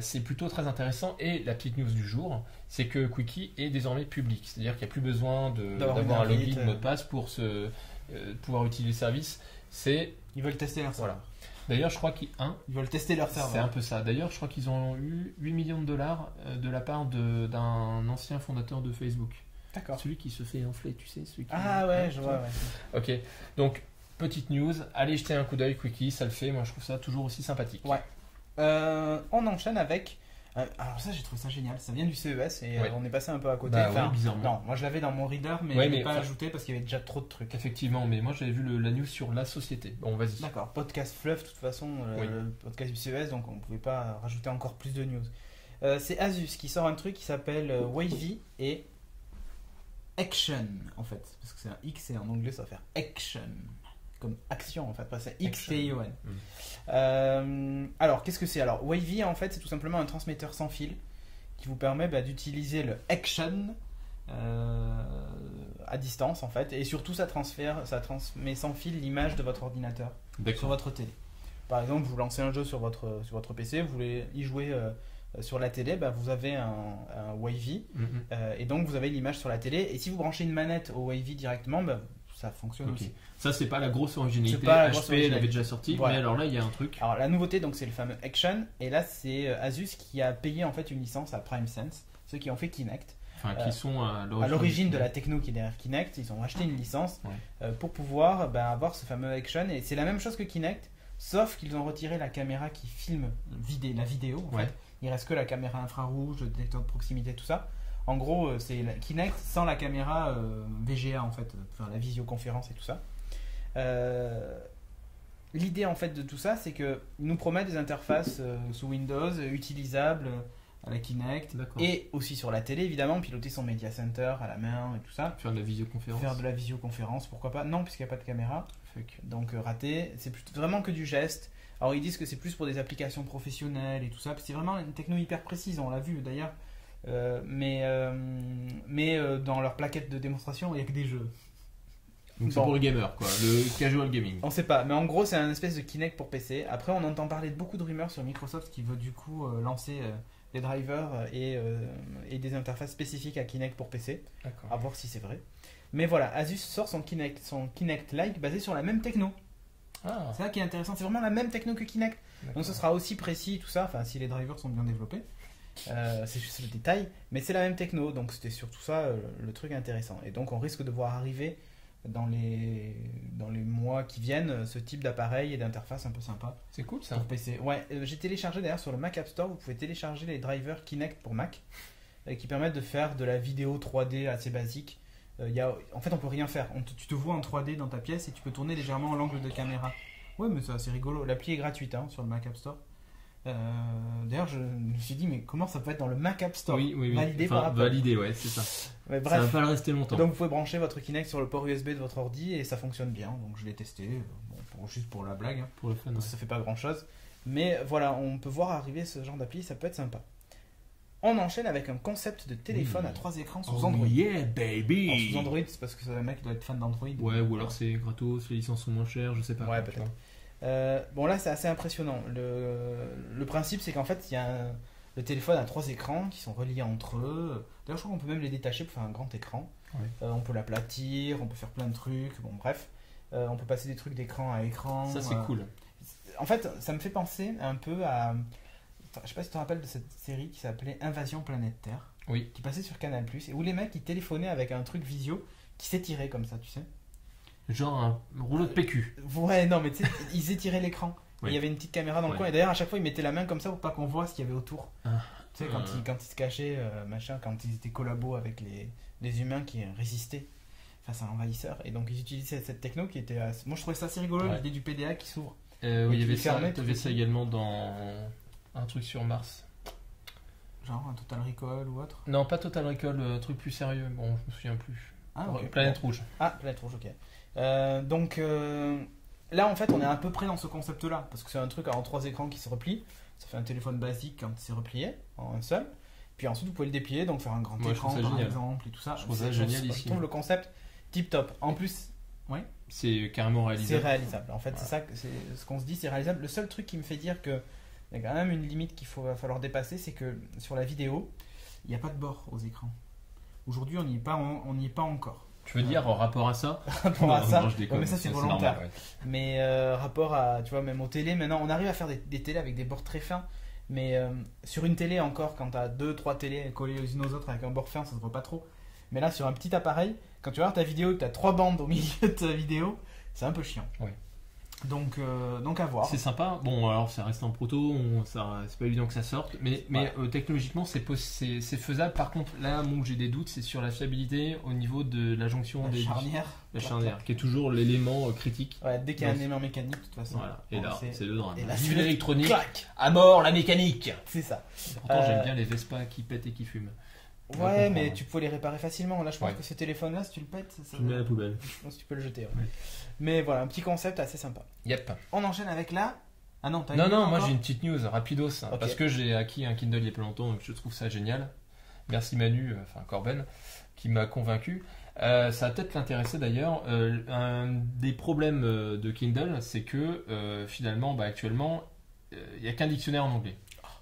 Speaker 3: C'est plutôt très intéressant. Et la petite news du jour, c'est que Quickie est désormais public, c'est-à-dire qu'il n'y a plus besoin d'avoir un login, mot de passe pour pouvoir utiliser le service.
Speaker 2: Ils veulent tester leur serveur.
Speaker 3: Voilà. D'ailleurs, je crois qu'ils
Speaker 2: veulent tester leur serveur.
Speaker 3: C'est un peu ça. D'ailleurs, je crois qu'ils ont eu 8 millions de dollars de la part d'un ancien fondateur de Facebook.
Speaker 2: D'accord.
Speaker 3: Celui qui se fait enfler, tu sais.
Speaker 2: Je vois. Ouais.
Speaker 3: Ok. Donc, petite news. Allez jeter un coup d'œil, Quickie, ça le fait. Moi, je trouve ça toujours aussi sympathique.
Speaker 2: Ouais. On enchaîne avec... alors ça, j'ai trouvé ça génial. Ça vient du CES et on est passé un peu à côté.
Speaker 3: Bizarrement.
Speaker 2: Non, moi je l'avais dans mon reader, mais je ne l'ai pas ajouté parce qu'il y avait déjà trop de trucs.
Speaker 3: Effectivement, mais moi j'avais vu la news sur la société. Bon, vas-y.
Speaker 2: D'accord. Podcast Fluff, de toute façon, le podcast du CES, donc on ne pouvait pas rajouter encore plus de news. C'est Asus qui sort un truc qui s'appelle Wavy et Action, en fait. Parce que c'est un X et en anglais ça va faire Action. Comme action en fait, c'est X-T-I-O-N. Alors qu'est-ce que c'est? Alors Wavy en fait c'est tout simplement un transmetteur sans fil qui vous permet d'utiliser le Action à distance en fait, et surtout ça transmet sans fil l'image de votre ordinateur sur votre télé. Par exemple, vous lancez un jeu sur votre PC, vous voulez y jouer sur la télé, vous avez un Wavy et donc vous avez l'image sur la télé, et si vous branchez une manette au Wavy directement, ça fonctionne aussi.
Speaker 3: Ça, c'est pas la grosse originalité. HP l'avait déjà sorti, mais alors là, il y a un truc.
Speaker 2: Alors la nouveauté, donc, c'est le fameux Action, et là, c'est Asus qui a payé en fait une licence à PrimeSense, ceux qui ont fait Kinect.
Speaker 3: Enfin, qui sont à
Speaker 2: l'origine de la techno qui est derrière Kinect. Ils ont acheté une licence pour pouvoir avoir ce fameux Action, et c'est la même chose que Kinect, sauf qu'ils ont retiré la caméra qui filme la vidéo. En fait. Il reste que la caméra infrarouge, le détecteur de proximité, tout ça. En gros, c'est la Kinect sans la caméra VGA, en fait, enfin, la visioconférence et tout ça. L'idée, en fait, de tout ça, c'est qu'ils nous promettent des interfaces sous Windows utilisables à la Kinect et aussi sur la télé, évidemment, piloter son Media Center à la main et tout ça.
Speaker 3: Faire de la visioconférence.
Speaker 2: Faire de la visioconférence, pourquoi pas. Non, puisqu'il n'y a pas de caméra. Donc raté. C'est vraiment que du geste. Alors ils disent que c'est plus pour des applications professionnelles et tout ça. C'est vraiment une techno hyper précise, on l'a vu d'ailleurs. Mais dans leur plaquette de démonstration, il n'y a que des jeux.
Speaker 3: Donc c'est pour le gamer, quoi, le casual gaming.
Speaker 2: On sait pas, mais en gros c'est un espèce de Kinect pour PC. Après on entend parler de beaucoup de rumeurs sur Microsoft qui veut du coup lancer des drivers et des interfaces spécifiques à Kinect pour PC.
Speaker 3: D'accord.
Speaker 2: À voir si c'est vrai. Mais voilà, Asus sort son Kinect-like basé sur la même techno.
Speaker 3: Ah.
Speaker 2: C'est ça qui est intéressant, c'est vraiment la même techno que Kinect.
Speaker 3: D'accord.
Speaker 2: Donc ce sera aussi précis tout ça, enfin si les drivers sont bien développés. C'est juste le détail, mais c'est la même techno, donc c'était surtout ça le truc intéressant. Et donc on risque de voir arriver dans les mois qui viennent ce type d'appareil et d'interface un peu sympa.
Speaker 3: C'est cool ça.
Speaker 2: Pour PC. Ouais, j'ai téléchargé d'ailleurs sur le Mac App Store, vous pouvez télécharger les drivers Kinect pour Mac qui permettent de faire de la vidéo 3D assez basique. En fait on peut rien faire, tu te vois en 3D dans ta pièce et tu peux tourner légèrement l'angle de caméra. Ouais, mais ça c'est rigolo, l'appli est gratuite sur le Mac App Store. D'ailleurs je me suis dit mais comment ça peut être dans le Mac App Store?
Speaker 3: Oui.
Speaker 2: Validé
Speaker 3: enfin,
Speaker 2: par Apple.
Speaker 3: Validé, ouais, c'est ça.
Speaker 2: Mais bref,
Speaker 3: ça va pas le rester longtemps.
Speaker 2: donc vous pouvez brancher votre Kinect sur le port USB de votre ordi et ça fonctionne bien, donc je l'ai testé juste pour la blague,
Speaker 3: pour le fun,
Speaker 2: donc ça fait pas grand chose, mais voilà, on peut voir arriver ce genre d'appli, ça peut être sympa. On enchaîne avec un concept de téléphone à 3 écrans sous Android.
Speaker 3: Yeah baby.
Speaker 2: Alors, sous Android, c'est parce que le mec doit être fan d'Android.
Speaker 3: Ouais, ou alors c'est gratos, les licences sont moins chères, je sais pas.
Speaker 2: Ouais, peut-être. Bon là c'est assez impressionnant. Le principe c'est qu'en fait il y a le téléphone a 3 écrans qui sont reliés entre eux. D'ailleurs je crois qu'on peut même les détacher pour faire un grand écran.
Speaker 3: Ouais.
Speaker 2: On peut l'aplatir, on peut faire plein de trucs. Bon bref, on peut passer des trucs d'écran à écran.
Speaker 3: Ça c'est cool.
Speaker 2: En fait ça me fait penser un peu à... Je sais pas si tu te rappelles de cette série qui s'appelait Invasion Planète Terre.
Speaker 3: Oui.
Speaker 2: Qui passait sur Canal+, et où les mecs ils téléphonaient avec un truc visio qui s'étirait comme ça, tu sais.
Speaker 3: Genre un rouleau de PQ.
Speaker 2: Ouais, non, mais tu sais, ils étiraient l'écran.
Speaker 3: Oui.
Speaker 2: Il y avait une petite caméra dans le coin, et d'ailleurs, à chaque fois, ils mettaient la main comme ça pour pas qu'on voit ce qu'il y avait autour. Tu sais, quand ils se cachaient, machin, quand ils étaient collabos avec les humains qui résistaient face à l'envahisseur. Et donc, ils utilisaient cette techno qui était. Moi, je trouvais ça assez rigolo, l'idée du PDA qui s'ouvre.
Speaker 3: Oui, il y avait ça. Tu avais ça également dans un truc sur Mars.
Speaker 2: Genre un Total Recall ou autre?
Speaker 3: Non, pas Total Recall, un truc plus sérieux. Bon, je me souviens plus.
Speaker 2: Ah, okay.
Speaker 3: Planète Rouge.
Speaker 2: Ah, Planète Rouge, ok. Donc là, en fait, on est à peu près dans ce concept-là, parce que c'est un truc en 3 écrans qui se replie. Ça fait un téléphone basique quand c'est replié en un seul. Puis ensuite, vous pouvez le déplier, donc faire un grand écran par exemple et tout ça.
Speaker 3: Je trouve ça génial ici.
Speaker 2: Je trouve le concept tip top. En plus, ouais.
Speaker 3: C'est carrément réalisable.
Speaker 2: C'est réalisable. En fait, voilà. C'est ça, c'est ce qu'on se dit, c'est réalisable. Le seul truc qui me fait dire que il y a quand même une limite va falloir dépasser, c'est que sur la vidéo, il n'y a pas de bord aux écrans. Aujourd'hui, on n'y est pas encore.
Speaker 3: Tu veux dire en rapport à ça?
Speaker 2: Rapport à ça,
Speaker 3: non, je déconne,
Speaker 2: mais ça c'est volontaire.
Speaker 3: Normal, ouais.
Speaker 2: Mais rapport à, tu vois, même aux télés, maintenant on arrive à faire des télés avec des bords très fins. Mais sur une télé encore, quand tu as 2-3 télés collées les unes aux autres avec un bord fin, ça se voit pas trop. Mais là, sur un petit appareil, quand tu regardes ta vidéo, tu as 3 bandes au milieu de ta vidéo, c'est un peu chiant.
Speaker 3: Ouais.
Speaker 2: Donc à voir.
Speaker 3: C'est sympa. Bon, alors ça reste en proto, c'est pas évident que ça sorte, mais technologiquement c'est faisable. Par contre, là, où j'ai des doutes, c'est sur la fiabilité au niveau de la jonction des
Speaker 2: charnières.
Speaker 3: La charnière, qui est toujours l'élément critique.
Speaker 2: Ouais, dès qu'il y a un élément mécanique, de toute façon.
Speaker 3: Voilà. Et là, c'est le drame.
Speaker 2: Vive
Speaker 3: l'électronique, à mort la mécanique.
Speaker 2: C'est ça.
Speaker 3: Pourtant, j'aime bien les Vespa qui pètent et qui fument.
Speaker 2: Ouais, mais tu peux les réparer facilement. Là, je pense que ce téléphone-là, si tu le pètes,
Speaker 3: tu le mets à la poubelle.
Speaker 2: Je pense que tu peux le jeter. Ouais. Mais voilà, un petit concept assez sympa.
Speaker 3: Yep.
Speaker 2: On enchaîne avec là. Ah non,
Speaker 3: moi j'ai une petite news rapidos, okay. Parce que j'ai acquis un Kindle il y a pas longtemps, donc je trouve ça génial. Merci Manu, Corben, qui m'a convaincu. Ça va peut-être l'intéresser d'ailleurs. Un des problèmes de Kindle, c'est que finalement, actuellement, il n'y a qu'un dictionnaire en anglais.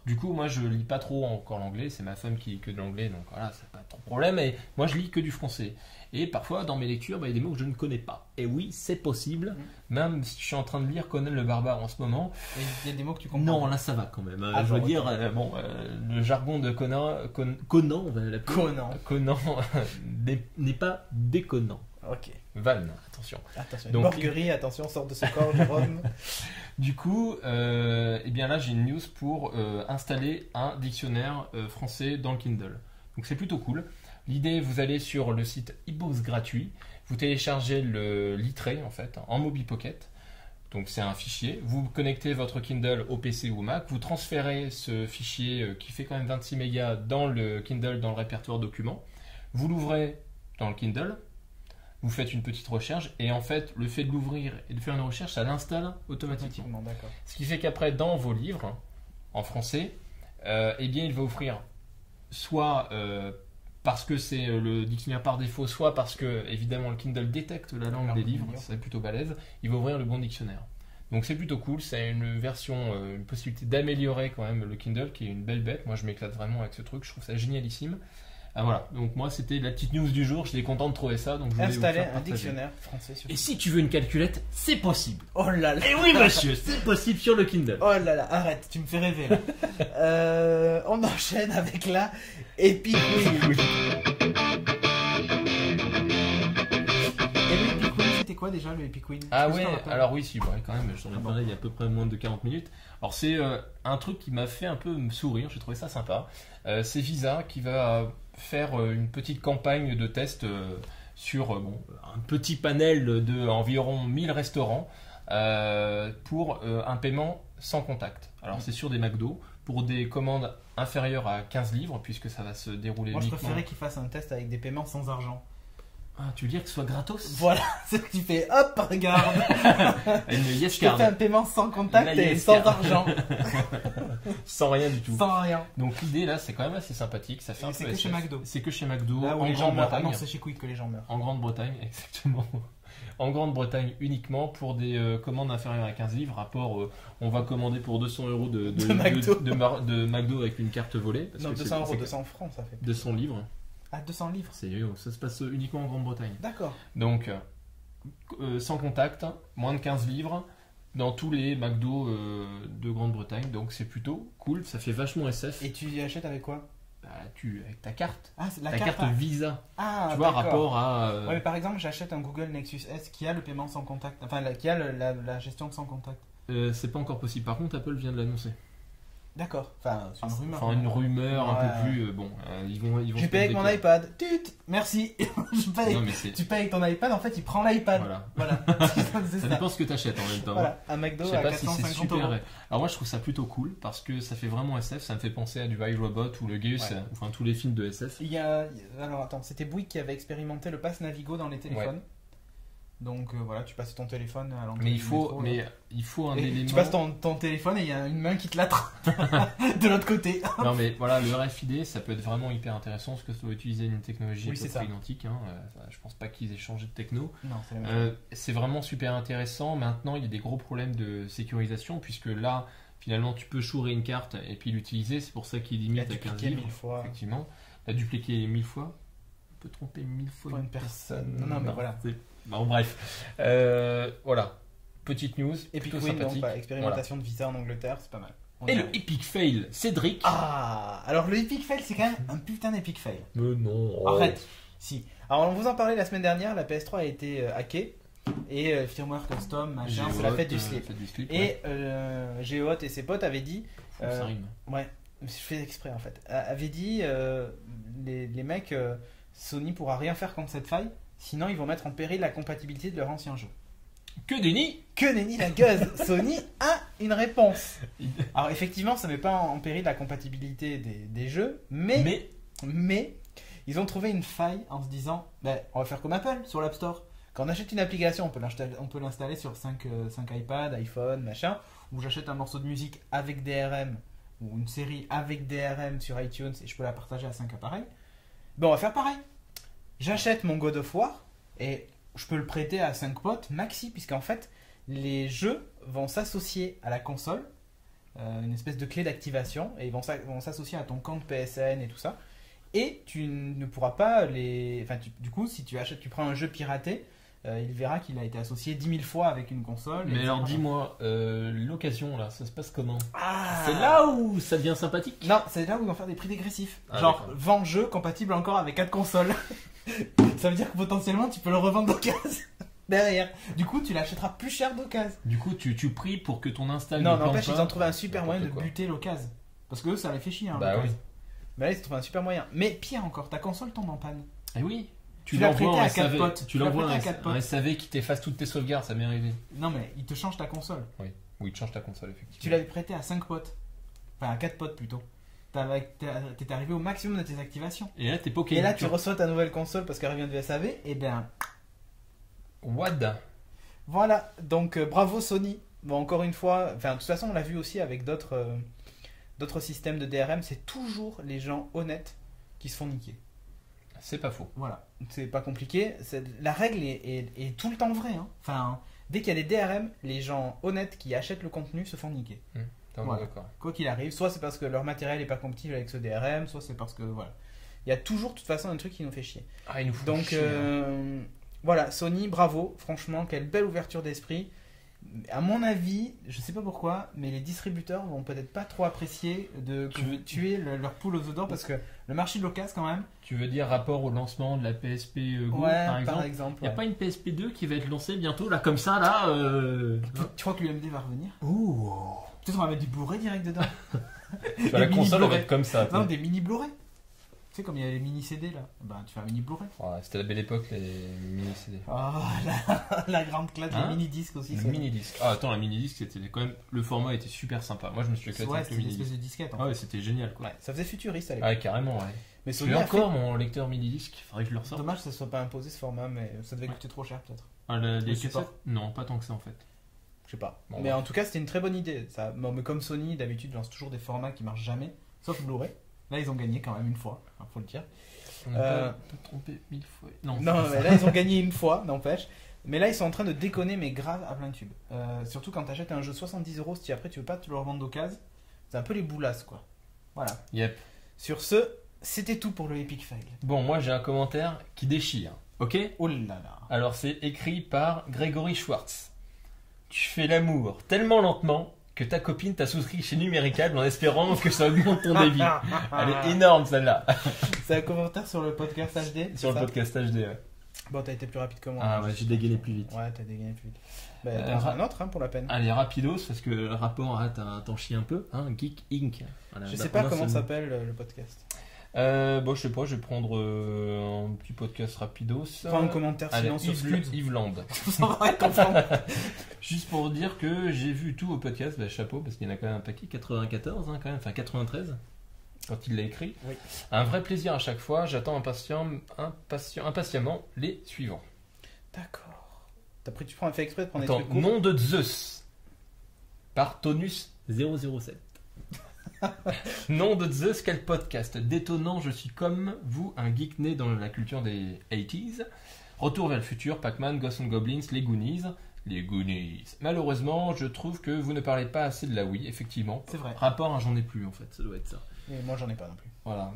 Speaker 3: Du coup, moi, je lis pas trop encore l'anglais. C'est ma femme qui lit que de l'anglais, donc voilà, c'est pas trop de problème. Et moi, je lis que du français. Et parfois, dans mes lectures, il y a des mots que je ne connais pas. Et oui, c'est possible. Même si je suis en train de lire Conan le Barbare en ce moment.
Speaker 2: Il y a des mots que tu comprends.
Speaker 3: Non, là, ça va quand même. Je veux dire, le jargon de Conan, on va l'appeler. Conan n'est pas déconnant.
Speaker 2: Ok.
Speaker 3: Van, attention.
Speaker 2: Attention, une borguerie, attention, sort de ce corps, Jérôme.
Speaker 3: Du coup, eh bien là, j'ai une news pour installer un dictionnaire français dans le Kindle. Donc c'est plutôt cool. L'idée, vous allez sur le site eBooks gratuit, vous téléchargez le Littré en fait, en MobiPocket. Donc c'est un fichier, vous connectez votre Kindle au PC ou au Mac, vous transférez ce fichier qui fait quand même 26 mégas dans le Kindle, dans le répertoire documents. Vous l'ouvrez dans le Kindle, vous faites une petite recherche et en fait le fait de l'ouvrir et de faire une recherche, ça l'installe automatiquement. Ce qui fait qu'après dans vos livres en français, eh bien il va offrir soit parce que c'est le dictionnaire par défaut, soit parce que évidemment le Kindle détecte la langue des livres, c'est plutôt balèze, il va ouvrir le bon dictionnaire. Donc c'est plutôt cool, c'est une version, une possibilité d'améliorer quand même le Kindle qui est une belle bête. Moi je m'éclate vraiment avec ce truc, je trouve ça génialissime. Ah, voilà, donc moi c'était la petite news du jour, j'étais content de trouver ça. Donc
Speaker 2: installer un dictionnaire français sur...
Speaker 3: Et si tu veux une calculette, c'est possible.
Speaker 2: Oh là là.
Speaker 3: Et oui monsieur, c'est possible sur le Kindle.
Speaker 2: Oh là là, arrête, tu me fais rêver là. On enchaîne avec la Epic Win. Et le Epic Win, c'était quoi déjà le Epic Win?
Speaker 3: Ah ouais, alors oui, si, ouais, quand même, j'en ai parlé il y a à peu près moins de 40 minutes. Alors c'est un truc qui m'a fait un peu me sourire, j'ai trouvé ça sympa. C'est Visa qui va faire une petite campagne de test sur un petit panel de environ 1000 restaurants pour un paiement sans contact. Alors c'est sur des McDo pour des commandes inférieures à 15 livres puisque ça va se dérouler
Speaker 2: uniquement. Moi je préférais qu'ils fassent un test avec des paiements sans argent.
Speaker 3: Ah, tu veux dire que ce soit gratos?
Speaker 2: Voilà, c'est ce que tu fais, hop, regarde.
Speaker 3: Je
Speaker 2: te fais un paiement sans contact et sans argent.
Speaker 3: Sans rien du tout.
Speaker 2: Sans rien.
Speaker 3: Donc l'idée là, c'est quand même assez sympathique. Ça fait un peu
Speaker 2: c'est que chez McDo.
Speaker 3: C'est que chez McDo.
Speaker 2: Là où les gens meurent. Ah non, c'est chez Quick que les gens meurent.
Speaker 3: En Grande-Bretagne, exactement. En Grande-Bretagne uniquement pour des commandes inférieures à 15 livres. Rapport, on va commander pour 200 € de McDo avec une carte volée. Parce
Speaker 2: non,
Speaker 3: que
Speaker 2: 200 €, 200 francs ça fait.
Speaker 3: 200 livres.
Speaker 2: Ah, 200 livres.
Speaker 3: Ça se passe uniquement en Grande-Bretagne.
Speaker 2: D'accord.
Speaker 3: Donc, sans contact, moins de 15 livres dans tous les McDo de Grande-Bretagne. Donc, c'est plutôt cool. Ça fait vachement SF.
Speaker 2: Et tu y achètes avec quoi?
Speaker 3: Avec ta carte.
Speaker 2: Ah, c'est
Speaker 3: ta carte Visa.
Speaker 2: Ah,
Speaker 3: tu vois, rapport à...
Speaker 2: Ouais, mais par exemple, j'achète un Google Nexus S qui a le paiement sans contact. Enfin, qui a la gestion sans contact.
Speaker 3: C'est pas encore possible. Par contre, Apple vient de l'annoncer.
Speaker 2: D'accord. Enfin, c'est une rumeur.
Speaker 3: Enfin, une rumeur un peu plus. Ils vont.
Speaker 2: Je paye avec mon iPad. Merci. Tu payes avec ton iPad. En fait, il prend l'iPad. Voilà.
Speaker 3: Ça dépend ce que tu achètes en même temps.
Speaker 2: Voilà. Un McDo à 450 €.
Speaker 3: Alors moi, je trouve ça plutôt cool parce que ça fait vraiment SF. Ça me fait penser à du iRobot ou le Geus, enfin tous les films de SF.
Speaker 2: Alors attends, c'était Bouygues qui avait expérimenté le pass Navigo dans les téléphones. Ouais. Donc voilà, tu passes ton téléphone à l'entrée.
Speaker 3: Mais il faut un élément.
Speaker 2: Tu passes ton téléphone et il y a une main qui te l'attrape de l'autre côté.
Speaker 3: Non mais voilà, le RFID, ça peut être vraiment hyper intéressant parce que ça doit utiliser une technologie identique. Je pense pas qu'ils aient changé de techno.
Speaker 2: Non, c'est la même.
Speaker 3: C'est vraiment super intéressant. Maintenant, il y a des gros problèmes de sécurisation puisque là, finalement, tu peux chourer une carte et puis l'utiliser. C'est pour ça qu'il limite à 15 livres.
Speaker 2: 1000 fois.
Speaker 3: Effectivement, la dupliquer 1000 fois. On peut tromper 1000 fois
Speaker 2: une personne. Non, mais voilà.
Speaker 3: Bon, bref, voilà, petite news,
Speaker 2: Epic Win, donc, expérimentation de Visa en Angleterre, c'est pas mal.
Speaker 3: Et le Epic Fail, Cédric.
Speaker 2: Ah, alors le Epic Fail, c'est quand même un putain d'Epic Fail.
Speaker 3: Mais non.
Speaker 2: Arrête. Si. Alors on vous en parlait la semaine dernière, la PS3 a été hackée et firmware custom, machin, c'est la fête du slip. Et Géot et ses potes avaient dit.
Speaker 3: Ça rime.
Speaker 2: Ouais, je fais exprès en fait. Avaient dit les mecs, Sony pourra rien faire contre cette faille. Sinon, ils vont mettre en péril la compatibilité de leur ancien jeu.
Speaker 3: Que nenni
Speaker 2: la gueuse. Sony a une réponse. Alors effectivement, ça ne met pas en péril la compatibilité des jeux, mais ils ont trouvé une faille en se disant, on va faire comme Apple sur l'App Store. Quand on achète une application, on peut l'installer sur 5 iPad, iPhone, machin, ou j'achète un morceau de musique avec DRM, ou une série avec DRM sur iTunes, et je peux la partager à 5 appareils. On va faire pareil. J'achète mon God of War et je peux le prêter à 5 potes maxi, puisqu'en fait les jeux vont s'associer à la console, une espèce de clé d'activation, et ils vont s'associer à ton compte PSN et tout ça, et tu ne pourras pas du coup, si tu prends un jeu piraté, il verra qu'il a été associé 10 000 fois avec une console.
Speaker 3: Mais alors dis-moi, l'occasion là, ça se passe comment? C'est là où ça devient sympathique?
Speaker 2: Non, c'est là où ils vont faire des prix dégressifs. Genre, vend jeu compatible encore avec 4 consoles. Ça veut dire que potentiellement tu peux le revendre d'occasion derrière. Du coup, tu l'achèteras plus cher d'occasion.
Speaker 3: Du coup, tu pries pour que ton install.
Speaker 2: Non, n'empêche, ils ont trouvé un super moyen de buter l'occasion. Parce que eux, ça les fait chier. Hein,
Speaker 3: bah oui.
Speaker 2: Mais là, ils ont trouvé un super moyen. Mais pire encore, ta console tombe en panne.
Speaker 3: Eh oui.
Speaker 2: Tu l'as prêté à 4 potes.
Speaker 3: Tu l'envoies un SAV qui t'efface toutes tes sauvegardes, ça m'est arrivé.
Speaker 2: Non, mais il te change ta console.
Speaker 3: Oui, il te change ta console, effectivement.
Speaker 2: Tu l'avais prêté à 5 potes. Enfin, à 4 potes plutôt. T'es arrivé au maximum de tes activations.
Speaker 3: Et là, t'es poké.
Speaker 2: Et là, tu reçois ta nouvelle console parce qu'elle revient de SAV. Et ben.
Speaker 3: What?
Speaker 2: Voilà. Donc, bravo Sony. Bon, encore une fois. Enfin, de toute façon, on l'a vu aussi avec d'autres systèmes de DRM. C'est toujours les gens honnêtes qui se font niquer.
Speaker 3: C'est pas faux.
Speaker 2: Voilà. C'est pas compliqué. La règle est tout le temps vraie. Hein. Enfin, dès qu'il y a des DRM, les gens honnêtes qui achètent le contenu se font niquer.
Speaker 3: Voilà.
Speaker 2: Quoi qu'il arrive, soit c'est parce que leur matériel n'est pas compatible avec ce DRM, soit c'est parce que voilà. Il y a toujours de toute façon un truc qui nous fait chier.
Speaker 3: Ah, il nous faut
Speaker 2: donc
Speaker 3: chier.
Speaker 2: Voilà, Sony, bravo, franchement, quelle belle ouverture d'esprit. À mon avis, je sais pas pourquoi, mais les distributeurs vont peut-être pas trop apprécier de tuer leur poule aux œufs d'or parce que le marché de l'occasion quand même.
Speaker 3: Tu veux dire rapport au lancement de la PSP Go par exemple. Il n'y a pas une PSP 2 qui va être lancée bientôt là comme ça là.
Speaker 2: Tu crois que l'UMD va revenir?
Speaker 3: Ouh.
Speaker 2: Peut-être on va mettre du Blu-ray direct dedans.
Speaker 3: La console va être comme ça.
Speaker 2: Non, des mini Blu-ray. Tu sais, comme il y a les mini CD là, bah tu fais un mini Blu-ray.
Speaker 3: Ouais, c'était la belle époque, les mini CD.
Speaker 2: Oh, la grande classe, les mini disques aussi.
Speaker 3: Les mini disques. Ah, attends, la mini disque, c'était quand même. Le format était super sympa. Moi, je me suis éclaté avec le mini disque.
Speaker 2: Ouais, c'était une espèce de disquette.
Speaker 3: Ah, ouais, c'était génial quoi.
Speaker 2: Ouais, ça faisait futuriste à l'époque.
Speaker 3: Ouais, carrément, ouais.
Speaker 2: Mais
Speaker 3: Sony encore mon lecteur mini disque, faudrait que je le ressorte.
Speaker 2: Dommage que ça soit pas imposé ce format, mais ça devait coûter trop cher peut-être.
Speaker 3: Ah, les cassettes? Non, pas tant que ça en fait.
Speaker 2: Je sais pas. Bon, mais en tout cas, c'était une très bonne idée. Ça, bon, mais comme Sony, d'habitude, lance toujours des formats qui marchent jamais, sauf Blu-ray. Là, ils ont gagné quand même une fois, faut le dire.
Speaker 3: On peut tromper 1000 fois.
Speaker 2: Non, mais là, ils ont gagné une fois, n'empêche. Mais là, ils sont en train de déconner, mais grave à plein tube. Surtout quand tu achètes un jeu 70€, si après tu veux pas te le revendre d'occasion, c'est un peu les boulasses, quoi. Voilà.
Speaker 3: Yep.
Speaker 2: Sur ce, c'était tout pour le Epic Fail.
Speaker 3: Bon, moi, j'ai un commentaire qui déchire. Ok?
Speaker 2: Oh là là.
Speaker 3: Alors, c'est écrit par Grégory Schwartz. Tu fais l'amour tellement lentement que ta copine t'a souscrit chez Numéricable en espérant que ça augmente ton débit. Elle est énorme celle-là.
Speaker 2: C'est un commentaire sur le podcast HD.
Speaker 3: Sur le podcast HD, ouais.
Speaker 2: Bon, t'as été plus rapide que moi.
Speaker 3: Ah ouais, j'ai dégainé plus vite.
Speaker 2: Ouais, t'as dégainé plus vite. Un autre pour la peine.
Speaker 3: Allez, rapidos, parce que le rapport, t'en chies un peu. Hein, Geek Inc.
Speaker 2: Voilà, je sais pas comment s'appelle le podcast.
Speaker 3: Bon, je sais pas, je vais prendre un petit podcast rapidos.
Speaker 2: Prends un commentaire sinon sur
Speaker 3: Yves Land. Juste pour dire que j'ai vu tout au podcast, bah, chapeau, parce qu'il y en a quand même un paquet, 94 hein, quand même, enfin 93 quand il l'a écrit. Oui. Un vrai plaisir à chaque fois, j'attends impatiemment les suivants.
Speaker 2: D'accord. Tu prends un fait exprès de prendre
Speaker 3: des
Speaker 2: trucs courts.
Speaker 3: Nom de Zeus par Tonus 007. Nom de Zeus, quel podcast détonnant, je suis comme vous, un geek né dans la culture des 80s. Retour vers le futur, Pac-Man, Ghosts and Goblins, les Goonies. Les Goonies. Malheureusement, je trouve que vous ne parlez pas assez de la Wii, effectivement.
Speaker 2: C'est vrai.
Speaker 3: Rapport à j'en ai plus, en fait, ça doit être ça.
Speaker 2: Et moi, j'en ai pas non plus.
Speaker 3: Voilà.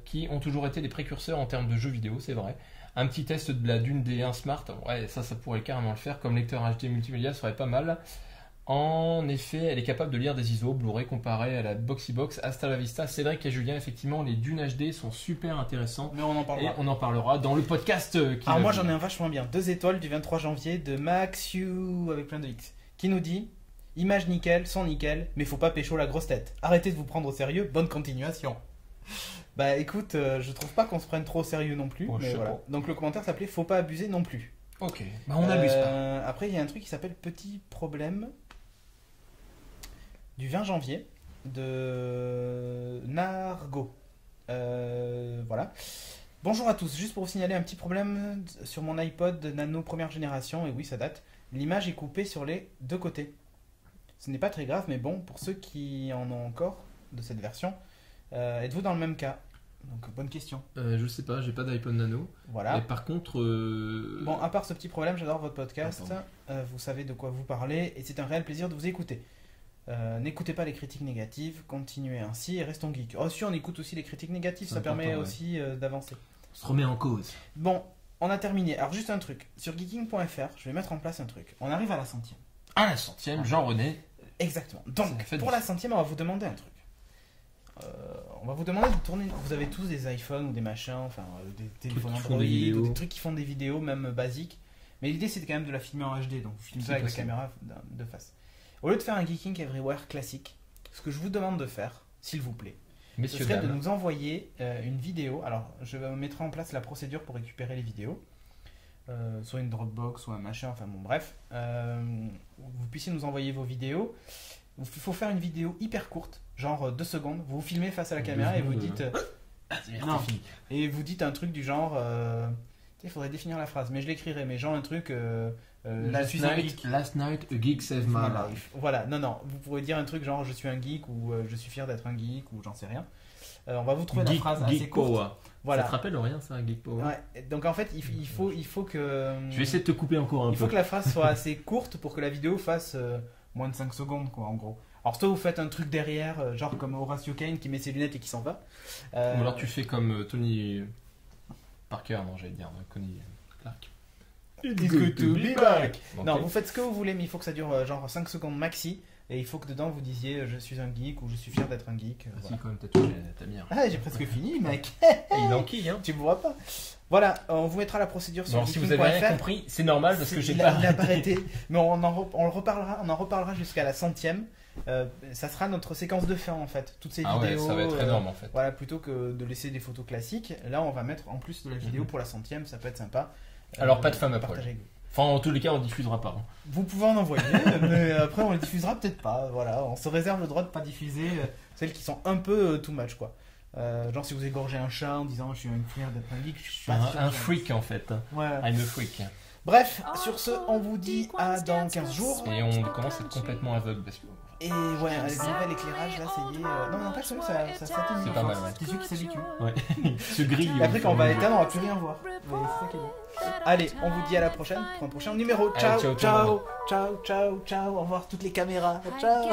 Speaker 3: Qui ont toujours été des précurseurs en termes de jeux vidéo, c'est vrai. Un petit test de la Dune D1 Smart, ouais, ça pourrait carrément le faire. Comme lecteur HD multimédia, ça serait pas mal. En effet, elle est capable de lire des ISO, Blu-ray comparé à la Boxybox. Hasta la vista, Cédric et Julien, effectivement, les Dune HD sont super intéressants.
Speaker 2: Mais on en parlera.
Speaker 3: Et on en parlera dans le podcast qui
Speaker 2: Alors moi, j'en ai un vachement bien. 2 étoiles du 23 janvier de Max You avec plein de X. Qui nous dit: image nickel, son nickel, mais faut pas pécho la grosse tête. Arrêtez de vous prendre au sérieux, bonne continuation. Bah écoute, je trouve pas qu'on se prenne trop au sérieux non plus. Mais voilà. Donc le commentaire s'appelait faut pas abuser non plus.
Speaker 3: Ok, bah on n'abuse pas.
Speaker 2: Après, il y a un truc qui s'appelle Petit Problème du 20 janvier de Nargo. Voilà. Bonjour à tous, juste pour vous signaler un petit problème sur mon iPod Nano première génération, et oui ça date, l'image est coupée sur les deux côtés. Ce n'est pas très grave, mais bon, pour ceux qui en ont encore de cette version, êtes-vous dans le même cas? Donc bonne question.
Speaker 3: Je sais pas, j'ai pas d'iPod Nano.
Speaker 2: Voilà.
Speaker 3: Mais par contre...
Speaker 2: Bon, à part ce petit problème, j'adore votre podcast, vous savez de quoi vous parlez, et c'est un réel plaisir de vous écouter. N'écoutez pas les critiques négatives, continuez ainsi et restons geeks. Oh si, on écoute aussi les critiques négatives, ça permet aussi d'avancer.
Speaker 3: On se remet en cause.
Speaker 2: Bon, on a terminé. Alors juste un truc, sur geeking.fr, je vais mettre en place un truc. On arrive à la 100e.
Speaker 3: À la 100e, Jean-René.
Speaker 2: Exactement. Donc, pour la 100e, on va vous demander un truc. on va vous demander de tourner. Vous avez tous des iPhones ou des machins, enfin des téléphones Android ou des trucs qui font des vidéos, même basiques. Mais l'idée, c'est quand même de la filmer en HD, donc vous filmez ça avec la caméra de face. Au lieu de faire un Geeking Everywhere classique, ce que je vous demande de faire, s'il vous plaît, ce serait de nous envoyer une vidéo. Alors, je mettrai en place la procédure pour récupérer les vidéos. Soit une Dropbox, soit un machin, enfin bon, bref. Vous puissiez nous envoyer vos vidéos. Il faut faire une vidéo hyper courte, genre 2 secondes. Vous vous filmez face à la caméra et vous dites... non, et vous dites un truc du genre... il faudrait définir la phrase, mais je l'écrirai, mais genre un truc...
Speaker 3: last night, a geek saved my life.
Speaker 2: Voilà, non, vous pourrez dire un truc genre je suis un geek ou je suis fier d'être un geek ou j'en sais rien. On va vous trouver la phrase assez courte. Voilà.
Speaker 3: Ça te rappelle rien, ça, un geek power?
Speaker 2: Ouais. Donc en fait, il faut que...
Speaker 3: Je vais essayer de te couper encore un peu.
Speaker 2: Il faut que la phrase soit assez courte pour que la vidéo fasse moins de 5 secondes, quoi, en gros. Alors soit vous faites un truc derrière, genre comme Horatio Kane qui met ses lunettes et qui s'en va.
Speaker 3: Ou alors tu fais comme Tony Parker, non, j'allais dire, Tony Clark.
Speaker 2: It's good to be back. Non, vous faites ce que vous voulez, mais il faut que ça dure genre 5 secondes maxi. Et il faut que dedans vous disiez je suis un geek ou je suis fier d'être un geek.
Speaker 3: Voilà. Si, quand même, t'as touché ta mire.
Speaker 2: Ah, j'ai presque fini, mec.
Speaker 3: Il enquille, hein.
Speaker 2: Tu me vois pas. Voilà, on vous mettra la procédure sur
Speaker 3: si vous avez rien compris, c'est normal parce que j'ai pas
Speaker 2: arrêté. Mais on en reparlera jusqu'à la 100e. Ça sera notre séquence de fin en fait. Toutes ces vidéos.
Speaker 3: Ouais, ça va être énorme en fait.
Speaker 2: Voilà, plutôt que de laisser des photos classiques, là on va mettre en plus de la vidéo pour la 100e, ça peut être sympa.
Speaker 3: Alors pas de femme à poil. Enfin, en tous les cas, on diffusera pas. Hein.
Speaker 2: Vous pouvez en envoyer, mais après, on les diffusera peut-être pas. Voilà, on se réserve le droit de pas diffuser celles qui sont un peu too much, quoi. Genre, si vous égorgez un chat en disant je suis un frère d'être un geek, je suis
Speaker 3: un freak en fait.
Speaker 2: Ouais.
Speaker 3: I'm a freak.
Speaker 2: Bref, sur ce, on vous dit à dans 15 jours.
Speaker 3: Et on commence à être complètement aveugle parce que.
Speaker 2: Et ouais, avec le nouvel éclairage là, ça y est. Non, pas ça s'atténue.
Speaker 3: C'est pas mal, ouais.
Speaker 2: C'est tes yeux qui s'habituent.
Speaker 3: Ouais. Se grille.
Speaker 2: Et après, quand on va éteindre, on va plus rien voir. Mais c'est ça qui est bon. Allez, on vous dit à la prochaine pour un prochain numéro. Ciao,
Speaker 3: allez,
Speaker 2: ciao. Au revoir toutes les caméras. Ciao.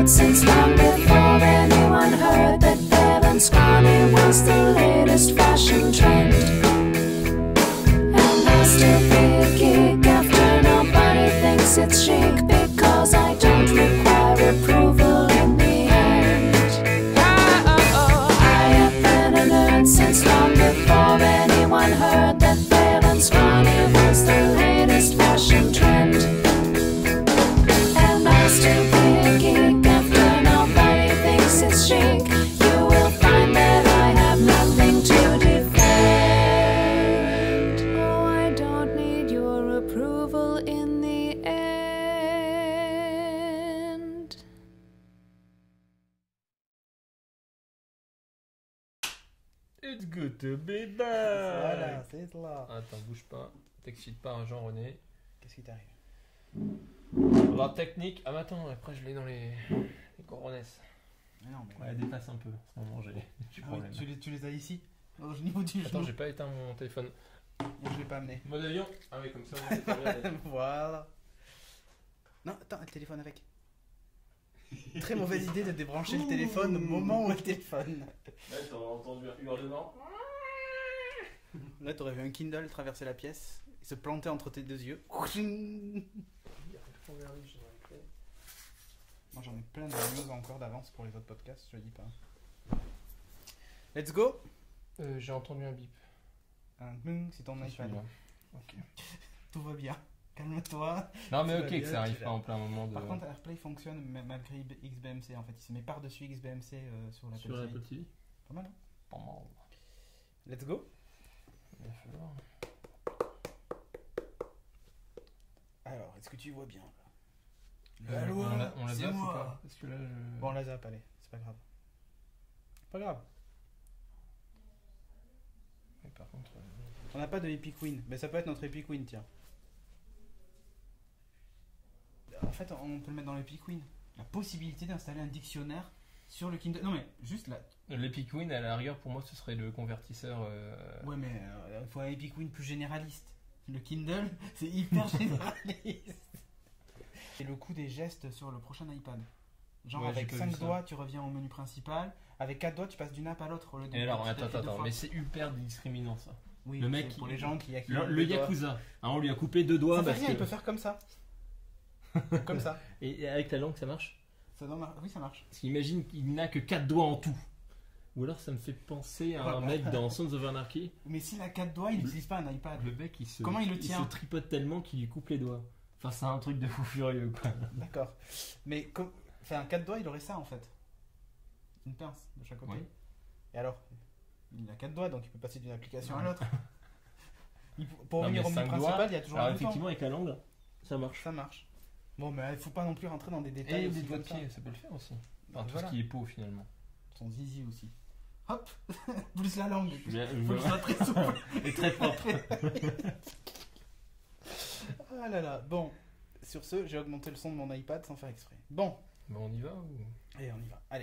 Speaker 4: Since long before anyone heard that fair and scrawny was the latest fashion trend. And I'll still be a geek after nobody thinks it's chic, because I don't require approval in the end. I have been a nerd since long before anyone heard that fair and scrawny was the latest fashion trend. And I'll still be a geek it's chic, you will find that I have nothing to defend. Oh, I don't need your approval in the end.
Speaker 3: It's good to be back.
Speaker 2: Voilà, c'est là.
Speaker 3: Attends, bouge pas. T'excites pas, hein, Jean-René.
Speaker 2: Qu'est-ce qui t'arrive?
Speaker 3: La technique. Ah, mais attends, après je l'ai dans les coronesses.
Speaker 2: Non, mais...
Speaker 3: Ouais, dépasse un peu. En manger.
Speaker 2: Tu les as ici au niveau du genou.
Speaker 3: Attends, j'ai pas éteint mon téléphone.
Speaker 2: Je l'ai pas amené.
Speaker 3: Mode avion. Ah oui, comme ça on sait pas bien.
Speaker 2: Voilà. Non, attends, le téléphone avec. Très mauvaise idée de débrancher le téléphone au moment où le téléphone.
Speaker 3: Là, t'aurais entendu un hurlement.
Speaker 2: Là, t'aurais vu un Kindle traverser la pièce et se planter entre tes deux yeux. Moi j'en ai plein de news encore d'avance pour les autres podcasts, je le dis pas. Let's go.
Speaker 3: J'ai entendu un bip.
Speaker 2: Un bing, c'est ton iPad.
Speaker 3: Ok.
Speaker 2: Tout va bien. Calme-toi.
Speaker 3: Non mais ok que ça arrive pas en plein moment de...
Speaker 2: Par contre AirPlay fonctionne malgré XBMC en fait. Il se met par-dessus XBMC sur l'Apple
Speaker 3: TV.
Speaker 2: Pas mal, hein?
Speaker 3: Pas mal.
Speaker 2: Let's go.
Speaker 3: Il va falloir.
Speaker 2: Alors, est-ce que tu vois bien là?
Speaker 3: On la zappe ou pas? Parce que là,
Speaker 2: Bon, on la zappe, allez, c'est pas grave. Pas grave.
Speaker 3: Mais par contre...
Speaker 2: On n'a pas de Epic Win, mais ça peut être notre Epic Win, tiens. En fait, on peut le mettre dans l'Epic Win. La possibilité d'installer un dictionnaire Sur le Kindle. Non, mais juste là.
Speaker 3: L'Epic Win, à la rigueur, pour moi, ce serait le convertisseur.
Speaker 2: Ouais, mais il faut un Epic Win plus généraliste. Le Kindle, c'est hyper généraliste. Et le coup des gestes sur le prochain iPad. Genre, avec 5 doigts, tu reviens au menu principal. Avec 4 doigts, tu passes d'une app à l'autre.
Speaker 3: Et alors, attends, mais c'est hyper discriminant ça.
Speaker 2: Oui,
Speaker 3: le mec,
Speaker 2: pour les gens qui
Speaker 3: le Yakuza, on lui a coupé 2 doigts.
Speaker 2: Ça fait rien, il peut faire comme ça. Comme ça.
Speaker 3: Et avec la langue, ça marche?
Speaker 2: Oui, ça marche.
Speaker 3: Parce qu'imagine qu'il n'a que 4 doigts en tout. Ou alors ça me fait penser à un mec dans Sons of Anarchy.
Speaker 2: Mais s'il a 4 doigts, il n'utilise pas un iPad.
Speaker 3: Le mec,
Speaker 2: comment il le tient?
Speaker 3: Il se tripote tellement qu'il lui coupe les doigts. Enfin, c'est un truc de fou furieux, quoi.
Speaker 2: D'accord. Mais un 4 doigts, il aurait ça en fait. Une pince de chaque côté. Ouais. Et alors, il a 4 doigts, donc il peut passer d'une application à l'autre. Pour revenir au menu principal, il y a toujours un bouton.
Speaker 3: Effectivement, avec la langue, ça marche.
Speaker 2: Ça marche. Bon, mais il faut pas non plus rentrer dans des détails.
Speaker 3: Et des doigts de pied, ça peut le faire aussi. Enfin, tout ce qui est peau finalement.
Speaker 2: Son zizi aussi. Hop. Plus la langue.
Speaker 3: Faut que ce soit très souple. Et très propre.
Speaker 2: Ah là là. Bon, sur ce, j'ai augmenté le son de mon iPad sans faire exprès. Bon.
Speaker 3: On y va ou...
Speaker 2: Allez, on y va. Allez.